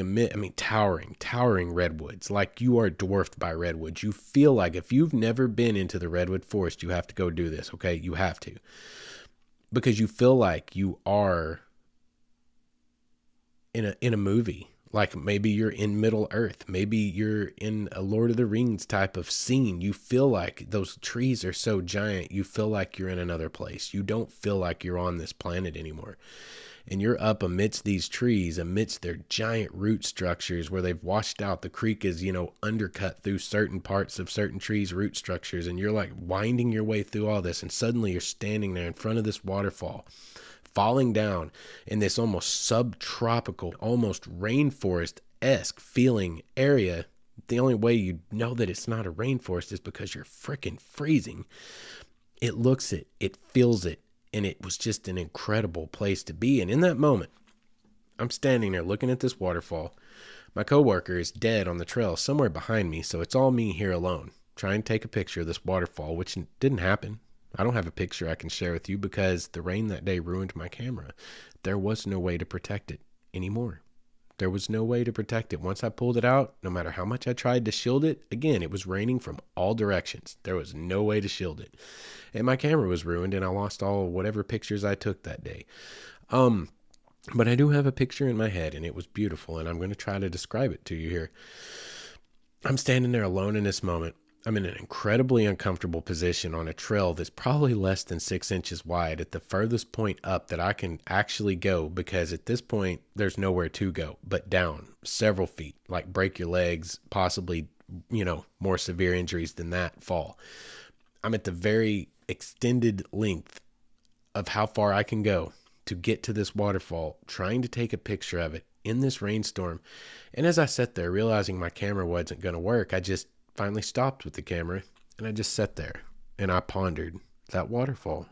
redwoods. Like, you are dwarfed by redwoods. You feel like, if you've never been into the redwood forest, you have to go do this, okay? You have to. Because you feel like you are in a movie. Like, maybe you're in Middle Earth. Maybe you're in a Lord of the Rings type of scene. You feel like those trees are so giant, you feel like you're in another place. You don't feel like you're on this planet anymore. And you're up amidst these trees, amidst their giant root structures where they've washed out. The creek is, undercut through certain parts of certain trees' root structures. And you're like winding your way through all this. And suddenly you're standing there in front of this waterfall, falling down in this almost subtropical, almost rainforest-esque feeling area. The only way you know that it's not a rainforest is because you're freaking freezing. It looks it, it feels it. And it was just an incredible place to be. And in that moment, I'm standing there looking at this waterfall. My coworker is dead on the trail somewhere behind me, so it's all me here alone, trying to take a picture of this waterfall, which didn't happen. I don't have a picture I can share with you because the rain that day ruined my camera. There was no way to protect it anymore. There was no way to protect it. Once I pulled it out, no matter how much I tried to shield it, again, it was raining from all directions. There was no way to shield it. And my camera was ruined, and I lost all whatever pictures I took that day. But I do have a picture in my head, and it was beautiful, and I'm going to try to describe it to you here. I'm standing there alone in this moment. I'm in an incredibly uncomfortable position on a trail that's probably less than 6 inches wide at the furthest point up that I can actually go, because at this point, there's nowhere to go but down several feet, like break your legs, possibly, more severe injuries than that, fall. I'm at the very extended length of how far I can go to get to this waterfall, trying to take a picture of it in this rainstorm. And as I sat there realizing my camera wasn't going to work, I just finally stopped with the camera, and I just sat there and I pondered that waterfall,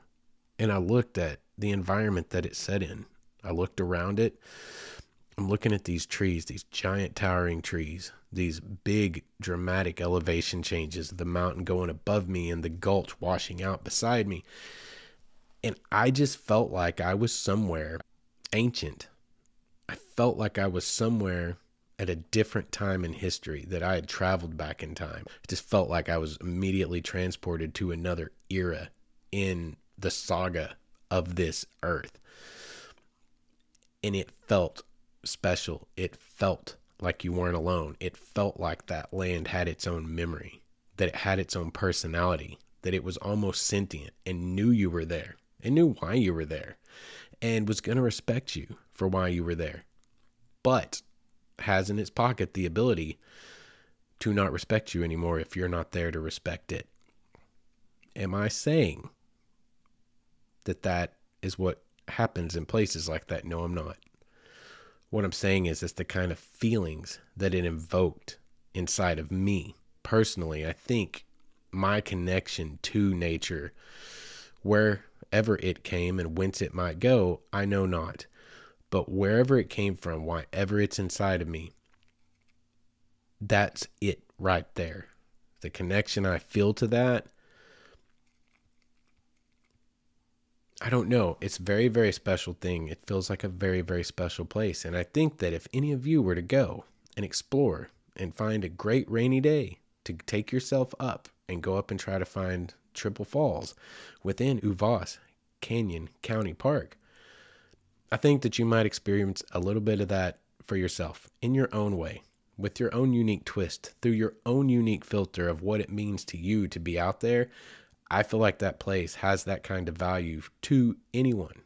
and I looked at the environment that it set in. I looked around it. I'm looking at these trees, these giant towering trees, these big dramatic elevation changes, the mountain going above me and the gulch washing out beside me. And I just felt like I was somewhere ancient. I felt like I was somewhere at a different time in history, that I had traveled back in time. It just felt like I was immediately transported to another era in the saga of this earth. And it felt special. It felt like you weren't alone. It felt like that land had its own memory, that it had its own personality, that it was almost sentient and knew you were there and knew why you were there and was going to respect you for why you were there, but has in its pocket the ability to not respect you anymore if you're not there to respect it. Am I saying that that is what happens in places like that? No, I'm not. What I'm saying is it's the kind of feelings that it invoked inside of me. Personally, I think my connection to nature, wherever it came and whence it might go, I know not. But wherever it came from, wherever it's inside of me, that's it right there. The connection I feel to that, I don't know. It's a very, very special thing. It feels like a very, very special place. And I think that if any of you were to go and explore and find a great rainy day to take yourself up and go up and try to find Triple Falls within Uvas Canyon County Park, I think that you might experience a little bit of that for yourself in your own way, with your own unique twist, through your own unique filter of what it means to you to be out there. I feel like that place has that kind of value to anyone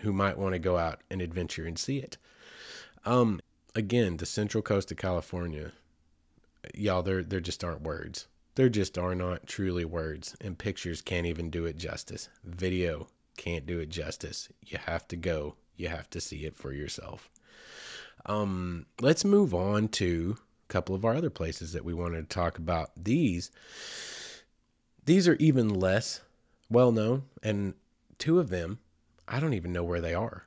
who might want to go out and adventure and see it. Again, the Central Coast of California, y'all, there just aren't words. There just are not truly words, and pictures can't even do it justice. Video can't do it justice. You have to go. You have to see it for yourself. Let's move on to a couple of our other places that we wanted to talk about. These are even less well known, and two of them, I don't even know where they are.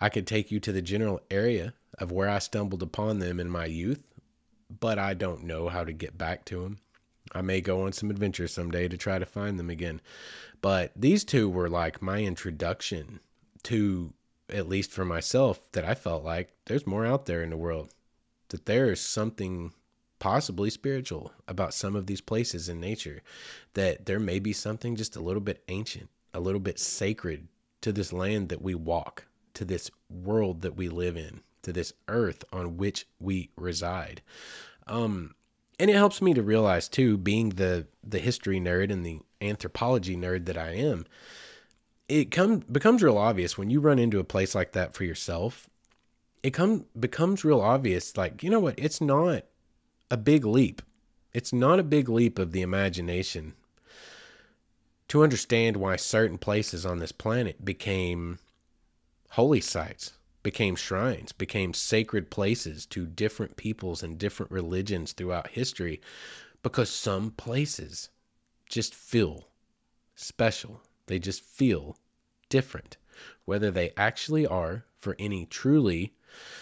I could take you to the general area of where I stumbled upon them in my youth, but I don't know how to get back to them. I may go on some adventures someday to try to find them again. But these two were like my introduction to, at least for myself, that I felt like there's more out there in the world, that there is something possibly spiritual about some of these places in nature, that there may be something just a little bit ancient, a little bit sacred to this land that we walk, to this world that we live in, to this earth on which we reside. And it helps me to realize too, being the history nerd and the anthropology nerd that I am, it becomes real obvious when you run into a place like that for yourself. It becomes real obvious, like, you know what? It's not a big leap. It's not a big leap of the imagination to understand why certain places on this planet became holy sites, became shrines, became sacred places to different peoples and different religions throughout history, because some places just feel special. They just feel different, whether they actually are for any truly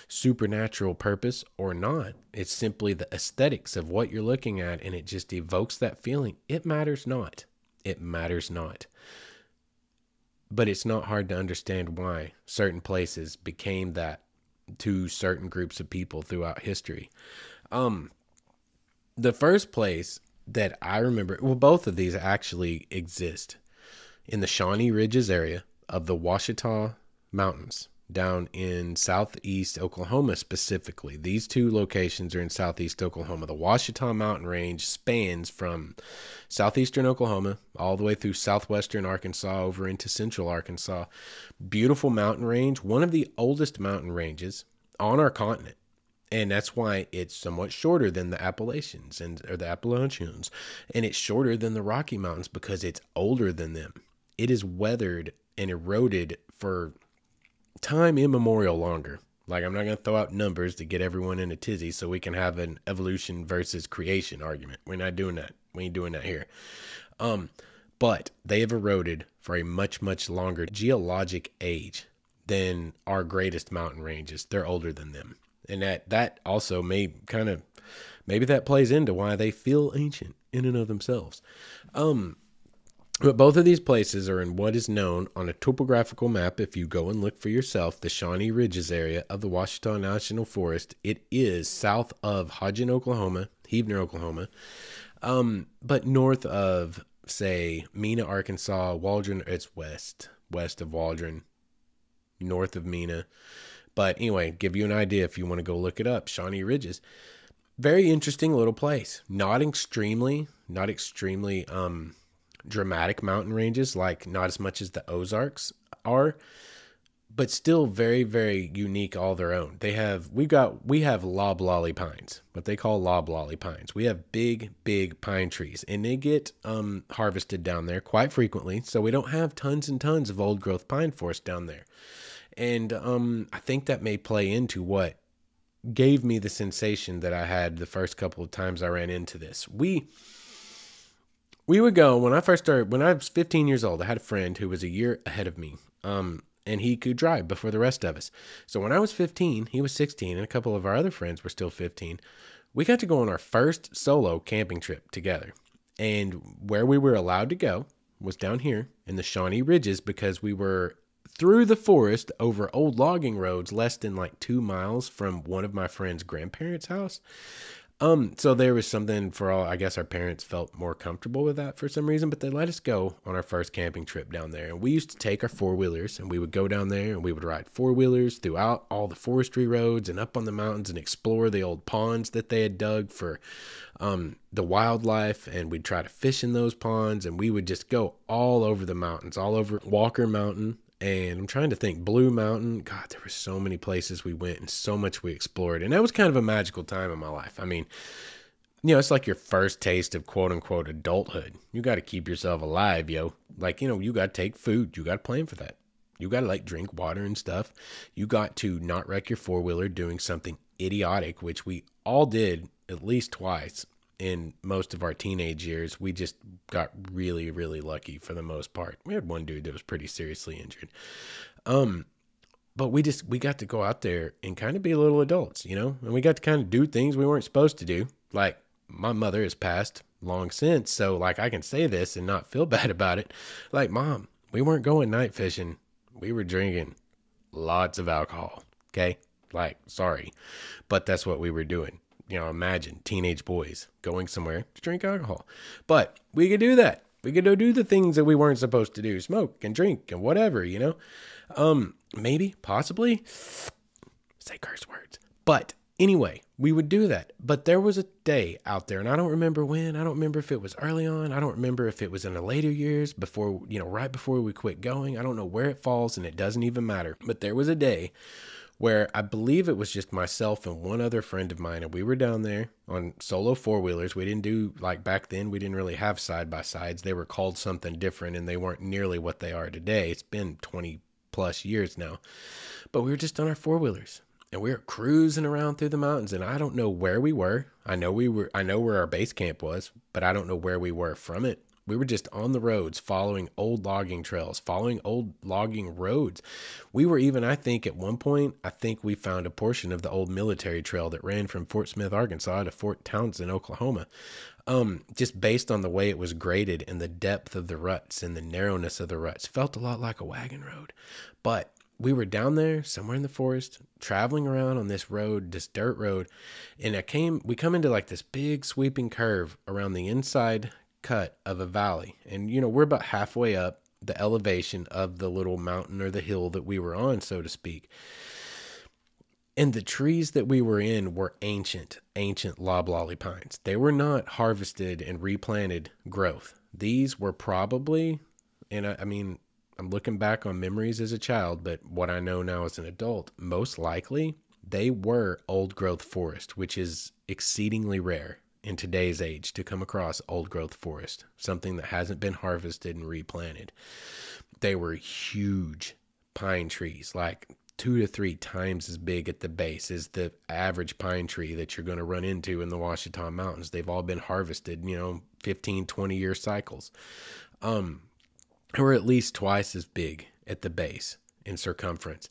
supernatural purpose or not. It's simply the aesthetics of what you're looking at, and it just evokes that feeling. It matters not. It matters not. But it's not hard to understand why certain places became that to certain groups of people throughout history. The first place that I remember, well, both of these actually exist in the Shawnee Ridges area of the Ouachita Mountains down in southeast Oklahoma specifically. These two locations are in southeast Oklahoma. The Ouachita Mountain Range spans from southeastern Oklahoma all the way through southwestern Arkansas over into central Arkansas. Beautiful mountain range, one of the oldest mountain ranges on our continent. And that's why it's somewhat shorter than the Appalachians or the Appalachians. And it's shorter than the Rocky Mountains because it's older than them. It is weathered and eroded for time immemorial longer. Like, I'm not going to throw out numbers to get everyone in a tizzy so we can have an evolution versus creation argument. We're not doing that. We ain't doing that here. But they have eroded for a much, much longer geologic age than our greatest mountain ranges. They're older than them. And that also maybe that plays into why they feel ancient in and of themselves. But both of these places are in what is known on a topographical map, if you go and look for yourself, the Shawnee Ridges area of the Ouachita National Forest. It is south of Hodgen, Oklahoma, Heavener, Oklahoma, but north of, say, Mena, Arkansas, Waldron. It's west of Waldron, north of Mena. But anyway, give you an idea if you want to go look it up. Shawnee Ridges, very interesting little place. Not extremely dramatic mountain ranges, like not as much as the Ozarks are, but still very, very unique all their own. We have loblolly pines, what they call loblolly pines. We have big pine trees, and they get harvested down there quite frequently. So we don't have tons and tons of old growth pine forest down there. And I think that may play into what gave me the sensation that I had the first couple of times I ran into this. We would go, when I was 15 years old, I had a friend who was a year ahead of me, and he could drive before the rest of us. So when I was 15, he was 16, and a couple of our other friends were still 15. We got to go on our first solo camping trip together. And where we were allowed to go was down here in the Shawnee Ridges, because we were through the forest over old logging roads less than like 2 miles from one of my friend's grandparents' house. So there was something for all, I guess our parents felt more comfortable with that for some reason, but they let us go on our first camping trip down there. And we used to take our 4-wheelers, and we would go down there and we would ride 4-wheelers throughout all the forestry roads and up on the mountains and explore the old ponds that they had dug for the wildlife. And we'd try to fish in those ponds, and we would just go all over the mountains, all over Walker Mountain. And I'm trying to think, Blue Mountain. God, there were so many places we went and so much we explored. And that was kind of a magical time in my life. I mean, it's like your first taste of quote unquote adulthood. You got to keep yourself alive, yo. Like, you got to take food. You got to plan for that. You got to drink water and stuff. You got to not wreck your 4-wheeler doing something idiotic, which we all did at least twice in most of our teenage years. We just got really, really lucky for the most part. We had one dude that was pretty seriously injured. But we got to go out there and kind of be little adults, and we got to kind of do things we weren't supposed to do. Like, my mother has passed long since, so I can say this and not feel bad about it. Like, Mom, we weren't going night fishing. We were drinking lots of alcohol. Okay. Sorry, but that's what we were doing. Imagine teenage boys going somewhere to drink alcohol. But we could do that. We could go do the things that we weren't supposed to do. Smoke and drink and whatever, maybe, possibly, say curse words. But anyway, we would do that. But there was a day out there, and I don't remember when. I don't remember if it was early on. I don't remember if it was in the later years before, right before we quit going. I don't know where it falls, and it doesn't even matter. But there was a day where I believe it was just myself and one other friend of mine, and we were down there on solo 4-wheelers. We didn't do, back then, we didn't really have side-by-sides. They were called something different, and they weren't nearly what they are today. It's been 20-plus years now. But we were just on our 4-wheelers, and we were cruising around through the mountains, and I don't know where we were. I know where our base camp was, but I don't know where we were from it. We were just on the roads, following old logging trails, following old logging roads. We were even, I think, at one point, we found a portion of the old military trail that ran from Fort Smith, Arkansas to Fort Townsend, Oklahoma. Just based on the way it was graded and the depth of the ruts and the narrowness of the ruts. Felt a lot like a wagon road. But we were down there somewhere in the forest, traveling around on this road, this dirt road, and we come into like this big sweeping curve around the inside cut of a valley. And, we're about halfway up the elevation of the little mountain or the hill that we were on, so to speak. And the trees that we were in were ancient loblolly pines. They were not harvested and replanted growth. These were probably, and I mean, I'm looking back on memories as a child, but what I know now as an adult, most likely they were old growth forest, which is exceedingly rare in today's age to come across old growth forest, something that hasn't been harvested and replanted. They were huge pine trees, like 2 to 3 times as big at the base as the average pine tree that you're going to run into in the Ouachita Mountains. They've all been harvested, 15, 20-year cycles. They were at least twice as big at the base in circumference.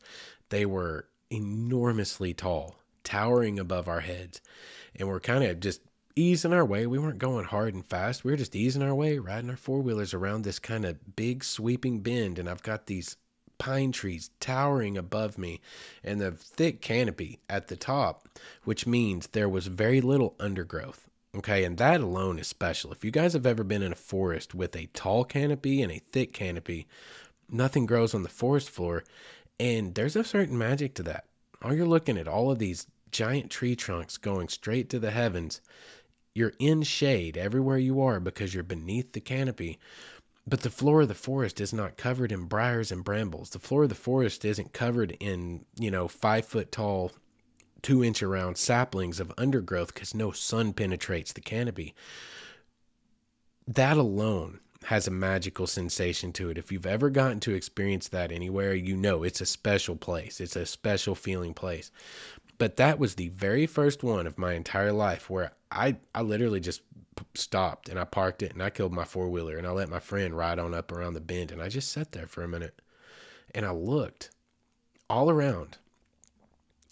They were enormously tall, towering above our heads, and we're kind of just easing our way. We weren't going hard and fast. We were just easing our way, riding our four-wheelers around this kind of big sweeping bend, and I've got these pine trees towering above me and the thick canopy at the top, which means there was very little undergrowth. Okay, and that alone is special. If you guys have ever been in a forest with a tall canopy and a thick canopy, nothing grows on the forest floor, and there's a certain magic to that. All you're looking at all of these giant tree trunks going straight to the heavens. You're in shade everywhere you are because you're beneath the canopy. But the floor of the forest is not covered in briars and brambles. The floor of the forest isn't covered in, 5 foot tall, 2-inch around saplings of undergrowth because no sun penetrates the canopy. That alone has a magical sensation to it. If you've ever gotten to experience that anywhere, it's a special place. It's a special feeling place. But that was the very first one of my entire life where I literally just stopped and I parked it and I killed my four-wheeler and I let my friend ride on up around the bend, and I just sat there for a minute and I looked all around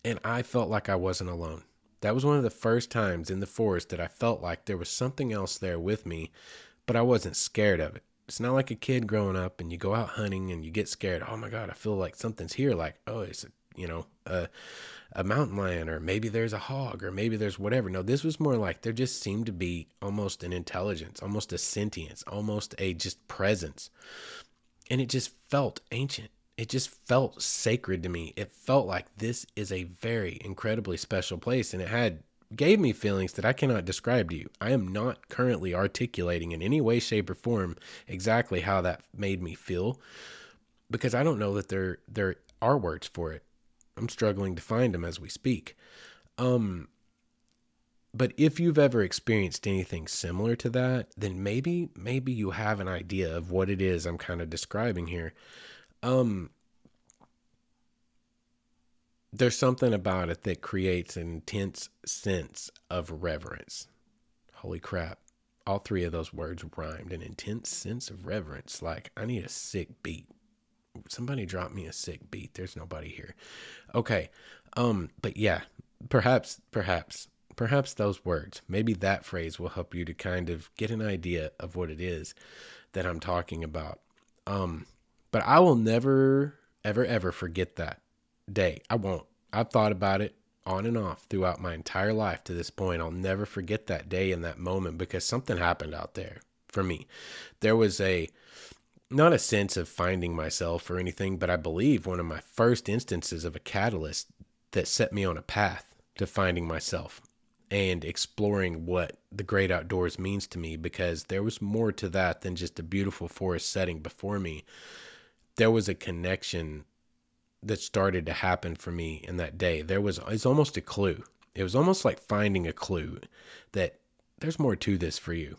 and I felt like I wasn't alone. That was one of the first times in the forest that I felt like there was something else there with me, but I wasn't scared of it. It's not like a kid growing up and you go out hunting and you get scared. Oh my God, I feel like something's here. Like, oh, it's a mountain lion, or maybe there's a hog, or maybe there's whatever. No, this was more like there just seemed to be almost an intelligence, almost a sentience, almost a just presence. And it just felt ancient. It just felt sacred to me. It felt like this is a very incredibly special place, and it gave me feelings that I cannot describe to you. I am not currently articulating in any way, shape, or form exactly how that made me feel, because I don't know that there are words for it. I'm struggling to find them as we speak. But if you've ever experienced anything similar to that, then maybe you have an idea of what it is I'm kind of describing here. There's something about it that creates an intense sense of reverence. Holy crap. All 3 of those words rhymed. An intense sense of reverence. Like, I need a sick beat. Somebody drop me a sick beat. There's nobody here. Okay. But yeah, perhaps those words, maybe that phrase will help you to kind of get an idea of what it is that I'm talking about. But I will never, ever forget that day. I won't. I've thought about it on and off throughout my entire life to this point. I'll never forget that day and that moment because something happened out there for me. There was not a sense of finding myself or anything, but I believe one of my first instances of a catalyst that set me on a path to finding myself and exploring what the great outdoors means to me, because there was more to that than just a beautiful forest setting before me. There was a connection that started to happen for me in that day. It's almost a clue. It was almost like finding a clue that there's more to this for you.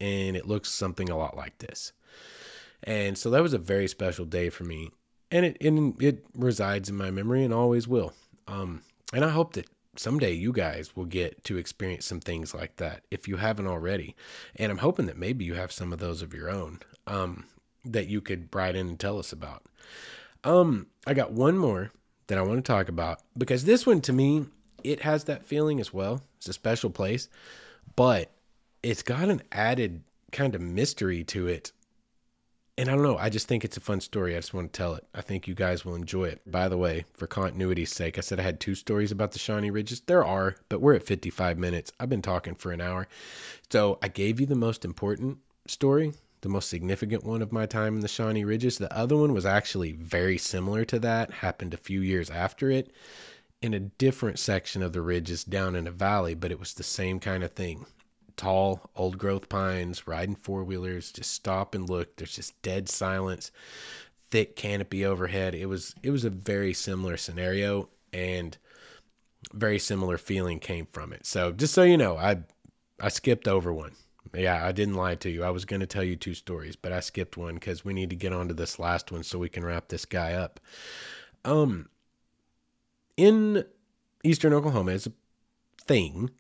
And it looks something a lot like this. And so that was a very special day for me, and it resides in my memory and always will. And I hope that someday you guys will get to experience some things like that if you haven't already. And I'm hoping that maybe you have some of those of your own that you could write in and tell us about. I got one more that I want to talk about because this one to me, it has that feeling as well. It's a special place, but it's got an added kind of mystery to it. And I don't know, I just think it's a fun story. I just want to tell it. I think you guys will enjoy it. By the way, for continuity's sake, I said I had 2 stories about the Shawnee Ridges. There are, but we're at 55 minutes. I've been talking for an hour. So I gave you the most important story, the most significant one of my time in the Shawnee Ridges. The other one was actually very similar to that, happened a few years after it in a different section of the ridges down in a valley, but it was the same kind of thing. Tall, old growth pines, riding 4-wheelers, just stop and look. There's just dead silence, thick canopy overhead. It was a very similar scenario, and very similar feeling came from it. So just so you know, I skipped over one. Yeah, I didn't lie to you. I was going to tell you 2 stories, but I skipped one because we need to get on to this last one so we can wrap this guy up. In eastern Oklahoma, it's a thing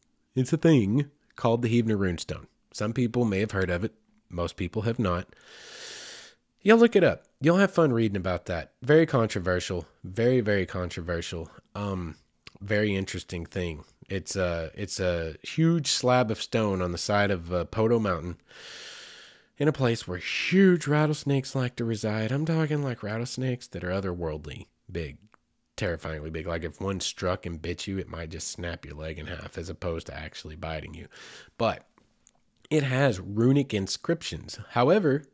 called the Heavener Runestone. Some people may have heard of it. Most people have not. You'll look it up. You'll have fun reading about that. Very controversial. Very, very controversial. Very interesting thing. It's a huge slab of stone on the side of Poteau Mountain in a place where huge rattlesnakes like to reside. I'm talking like rattlesnakes that are otherworldly big, terrifyingly big. Like if one struck and bit you, it might just snap your leg in half as opposed to actually biting you. But it has runic inscriptions. However,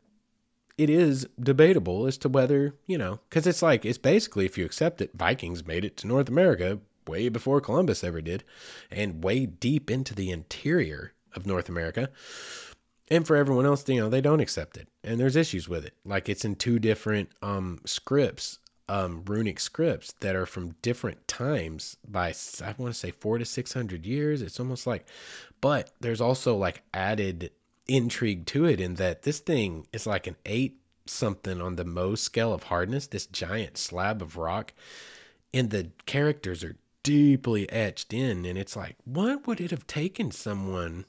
it is debatable as to whether, because it's basically, if you accept it, Vikings made it to North America way before Columbus ever did, and way deep into the interior of North America. And for everyone else, they don't accept it. And there's issues with it. Like it's in 2 different scripts, runic scripts that are from different times by, I want to say 400 to 600 years. It's almost like, but there's also like added intrigue to it in that this thing is like an 8 something on the Mohs scale of hardness, this giant slab of rock, and the characters are deeply etched in, and it's like, what would it have taken someone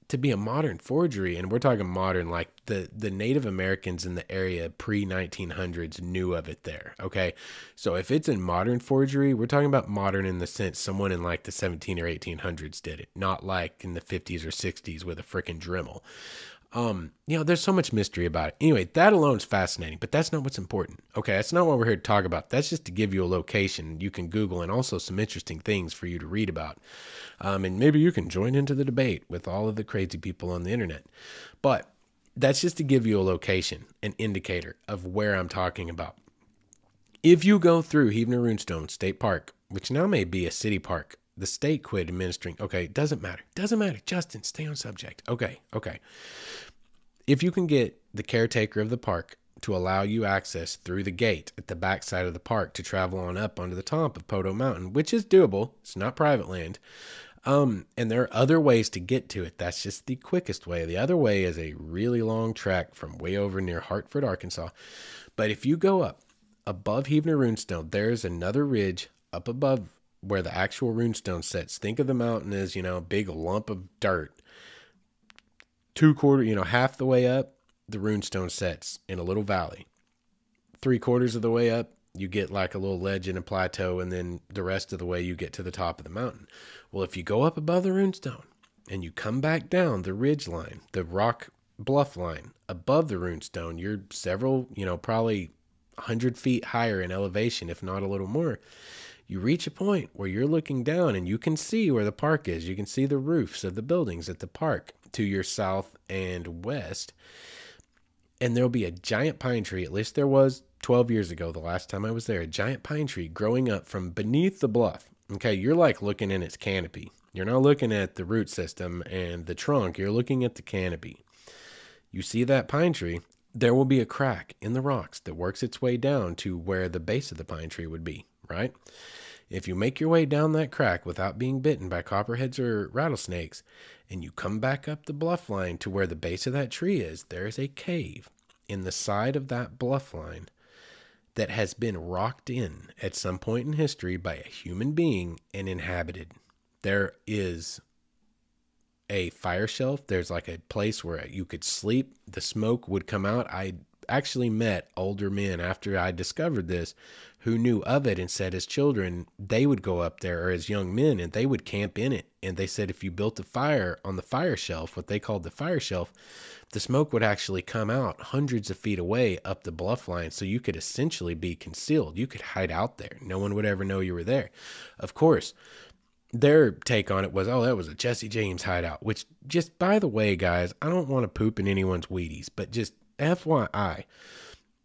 to be a modern forgery? And we're talking modern, like the Native Americans in the area pre-1900s knew of it there, okay? So if it's in modern forgery, we're talking about modern in the sense someone in like the 17 or 1800s did it, not like in the 50s or 60s with a freaking Dremel. There's so much mystery about it. Anyway, that alone is fascinating, but that's not what's important. Okay, that's not what we're here to talk about. That's just to give you a location you can Google and also some interesting things for you to read about. And maybe you can join into the debate with all of the crazy people on the internet. But that's just to give you a location, an indicator of where I'm talking about. If you go through Heavener Runestone State Park, which now may be a city park, the state quit administering. Okay, doesn't matter. Justin, stay on subject. Okay. If you can get the caretaker of the park to allow you access through the gate at the back side of the park to travel on up onto the top of Poteau Mountain, which is doable. It's not private land. And there are other ways to get to it. That's just the quickest way. The other way is a really long trek from way over near Hartford, Arkansas. But if you go up above Heavener Runestone, there's another ridge up above where the actual runestone sets. Think of the mountain as, a big lump of dirt. 2/4, half the way up, the runestone sets in a little valley. 3/4 of the way up, you get like a little ledge and a plateau, and then the rest of the way you get to the top of the mountain. Well, if you go up above the runestone and you come back down the ridge line, the rock bluff line above the runestone, you're several, probably 100 feet higher in elevation, if not a little more. You reach a point where you're looking down and you can see where the park is. You can see the roofs of the buildings at the park to your south and west. And there'll be a giant pine tree, at least there was 12 years ago, the last time I was there, a giant pine tree growing up from beneath the bluff. Okay, you're like looking in its canopy. You're not looking at the root system and the trunk. You're looking at the canopy. You see that pine tree, there will be a crack in the rocks that works its way down to where the base of the pine tree would be, right? If you make your way down that crack without being bitten by copperheads or rattlesnakes, and you come back up the bluff line to where the base of that tree is, there is a cave in the side of that bluff line that has been rocked in at some point in history by a human being and inhabited. There is a fire shelf. There's like a place where you could sleep. The smoke would come out. I actually met older men after I discovered this who knew of it and said as children, they would go up there, or as young men, and they would camp in it. And they said if you built a fire on the fire shelf, what they called the fire shelf, the smoke would actually come out hundreds of feet away up the bluff line. So you could essentially be concealed. You could hide out there. No one would ever know you were there. Of course, their take on it was, oh, that was a Jesse James hideout, which just, by the way, guys, I don't want to poop in anyone's Wheaties, but just FYI,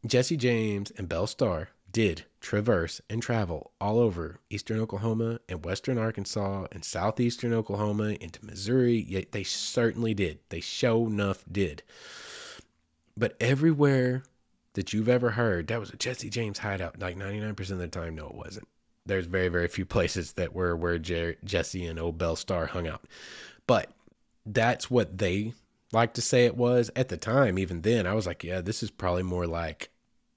Jesse James and Belle Starr did traverse and travel all over eastern Oklahoma and western Arkansas and southeastern Oklahoma into Missouri. Yeah, they certainly did. They sure enough did. But everywhere that you've ever heard, that was a Jesse James hideout, like 99% of the time, no, it wasn't. There's very, very few places that were where Jesse and old Belle Starr hung out. But that's what they like to say it was. At the time, even then, I was like, yeah, this is probably more like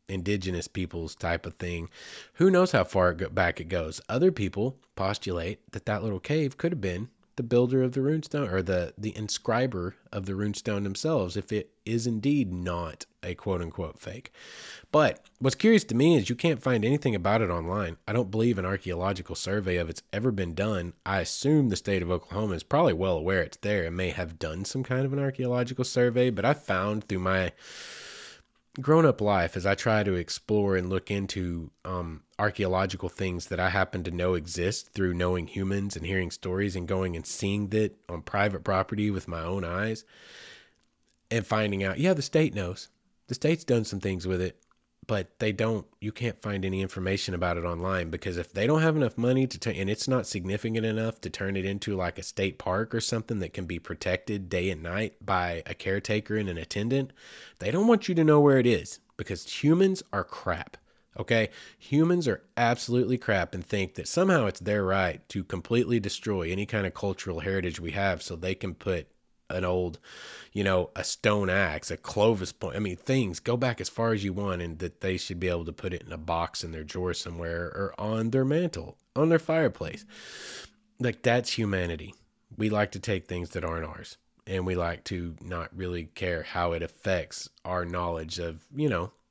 indigenous peoples type of thing. Who knows how far back it goes? Other people postulate that that little cave could have been the builder of the runestone, or the inscriber of the runestone themselves, if it is indeed not a quote-unquote fake. But what's curious to me is you can't find anything about it online. I don't believe an archaeological survey of it's ever been done. I assume the state of Oklahoma is probably well aware it's there and may have done some kind of an archaeological survey, but I found through my grown-up life, as I try to explore and look into archaeological things that I happen to know exist through knowing humans and hearing stories and going and seeing that on private property with my own eyes and finding out, yeah, the state knows. The state's done some things with it, but you can't find any information about it online, because if they don't have enough money to and it's not significant enough to turn it into like a state park or something that can be protected day and night by a caretaker and an attendant, they don't want you to know where it is, because humans are crap. Okay. Humans are absolutely crap and think that somehow it's their right to completely destroy any kind of cultural heritage we have so they can put an old, a stone axe, a Clovis point. I mean, things go back as far as you want, and that they should be able to put it in a box in their drawer somewhere or on their mantle, on their fireplace. Like, that's humanity. We like to take things that aren't ours, and we like to not really care how it affects our knowledge of,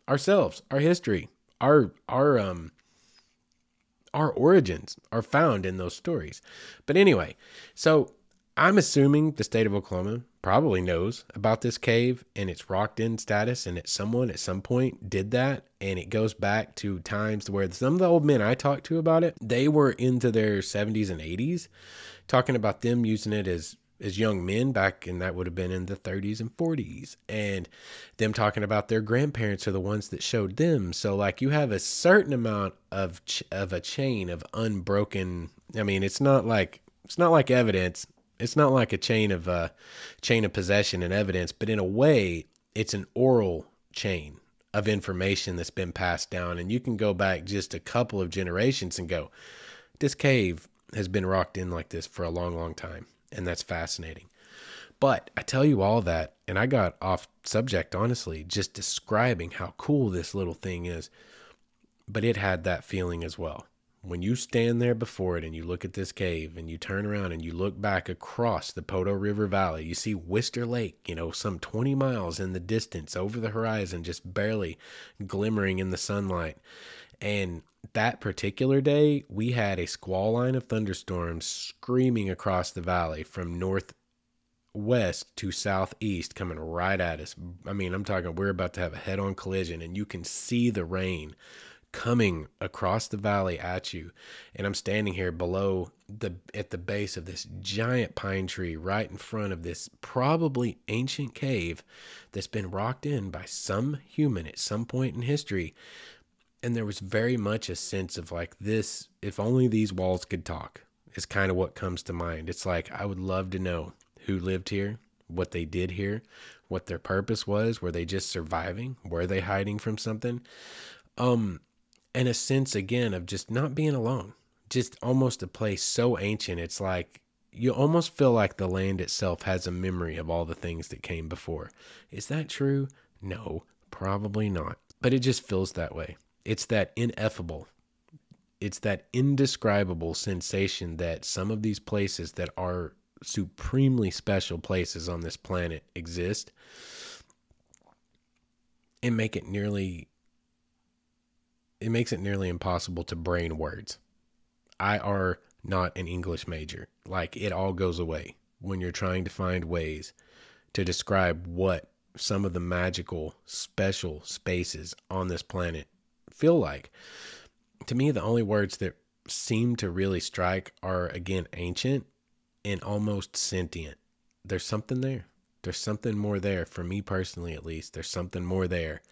ourselves, our history, our origins are found in those stories. But anyway, so I'm assuming the state of Oklahoma probably knows about this cave and its rocked in status, and that someone at some point did that. And it goes back to times where some of the old men I talked to about it, they were into their 70s and 80s, talking about them using it as young men back, and that would have been in the 30s and 40s, and them talking about their grandparents are the ones that showed them. So like, you have a certain amount of a chain of unbroken. I mean, it's not like evidence. It's not like a chain of possession and evidence, but in a way, it's an oral chain of information that's been passed down. And you can go back just a couple of generations and go, this cave has been rocked in like this for a long, long time. And that's fascinating. But I tell you all that, and I got off subject, honestly, just describing how cool this little thing is. But it had that feeling as well. When you stand there before it and you look at this cave and you turn around and you look back across the Poto River Valley, you see Wister Lake, some 20 miles in the distance over the horizon, just barely glimmering in the sunlight. And that particular day, we had a squall line of thunderstorms screaming across the valley from northwest to southeast, coming right at us. I mean, I'm talking, we're about to have a head-on collision, and you can see the rain coming across the valley at you. And I'm standing here at the base of this giant pine tree right in front of this probably ancient cave that's been rocked in by some human at some point in history. And there was very much a sense of like, this, if only these walls could talk, is kind of what comes to mind. It's like, I would love to know who lived here, what they did here, what their purpose was. Were they just surviving? Were they hiding from something? And a sense, again, of just not being alone. Just almost a place so ancient, it's like you almost feel like the land itself has a memory of all the things that came before. Is that true? No, probably not. But it just feels that way. It's that ineffable, it's that indescribable sensation that some of these places that are supremely special places on this planet exist. and makes it nearly impossible to brain words. I are not an English major. Like, it all goes away when you're trying to find ways to describe what some of the magical, special spaces on this planet feel like. To me, the only words that seem to really strike are, again, ancient and almost sentient. There's something there. There's something more there, for me personally at least. There's something more there.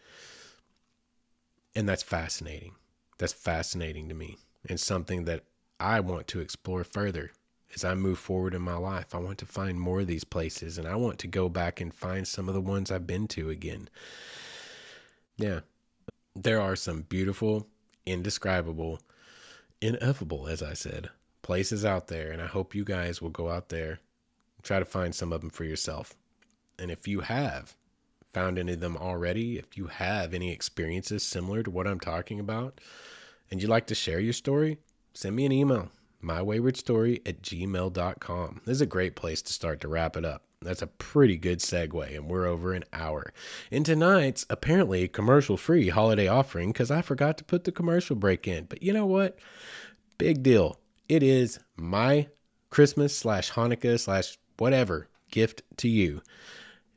And that's fascinating. That's fascinating to me, and something that I want to explore further as I move forward in my life. I want to find more of these places, and I want to go back and find some of the ones I've been to again. Yeah, there are some beautiful, indescribable, ineffable, as I said, places out there, and I hope you guys will go out there and try to find some of them for yourself. And if you have found any of them already, if you have any experiences similar to what I'm talking about, and you'd like to share your story, send me an email, mywaywardstory@gmail.com. This is a great place to start to wrap it up. That's a pretty good segue, and we're over an hour. And tonight's apparently commercial-free holiday offering, because I forgot to put the commercial break in. But you know what? Big deal. It is my Christmas / Hanukkah / whatever gift to you.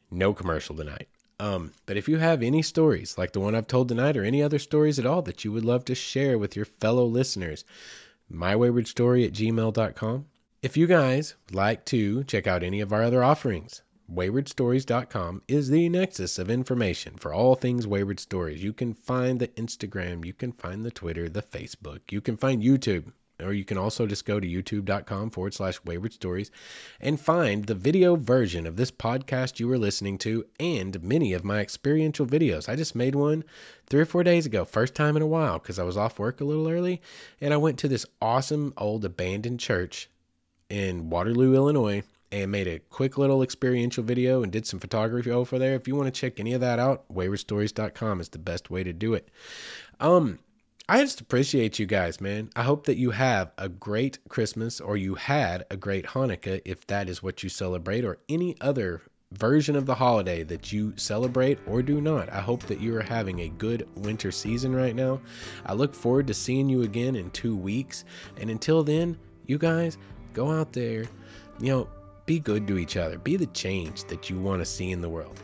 No commercial tonight. But if you have any stories like the one I've told tonight, or any other stories at all that you would love to share with your fellow listeners, mywaywardstory@gmail.com. If you guys would like to check out any of our other offerings, waywardstories.com is the nexus of information for all things Wayward Stories. You can find the Instagram, you can find the Twitter, the Facebook, you can find YouTube, or you can also just go to youtube.com/Wayward Stories and find the video version of this podcast you were listening to, and many of my experiential videos. I just made one 3 or 4 days ago, first time in a while, because I was off work a little early, and I went to this awesome old abandoned church in Waterloo, Illinois, and made a quick little experiential video and did some photography over there. If you want to check any of that out, waywardstories.com is the best way to do it. I just appreciate you guys, man. I hope that you have a great Christmas, or you had a great Hanukkah, if that is what you celebrate, or any other version of the holiday that you celebrate or do not. I hope that you are having a good winter season right now. I look forward to seeing you again in 2 weeks. And until then, you guys go out there, be good to each other. Be the change that you want to see in the world.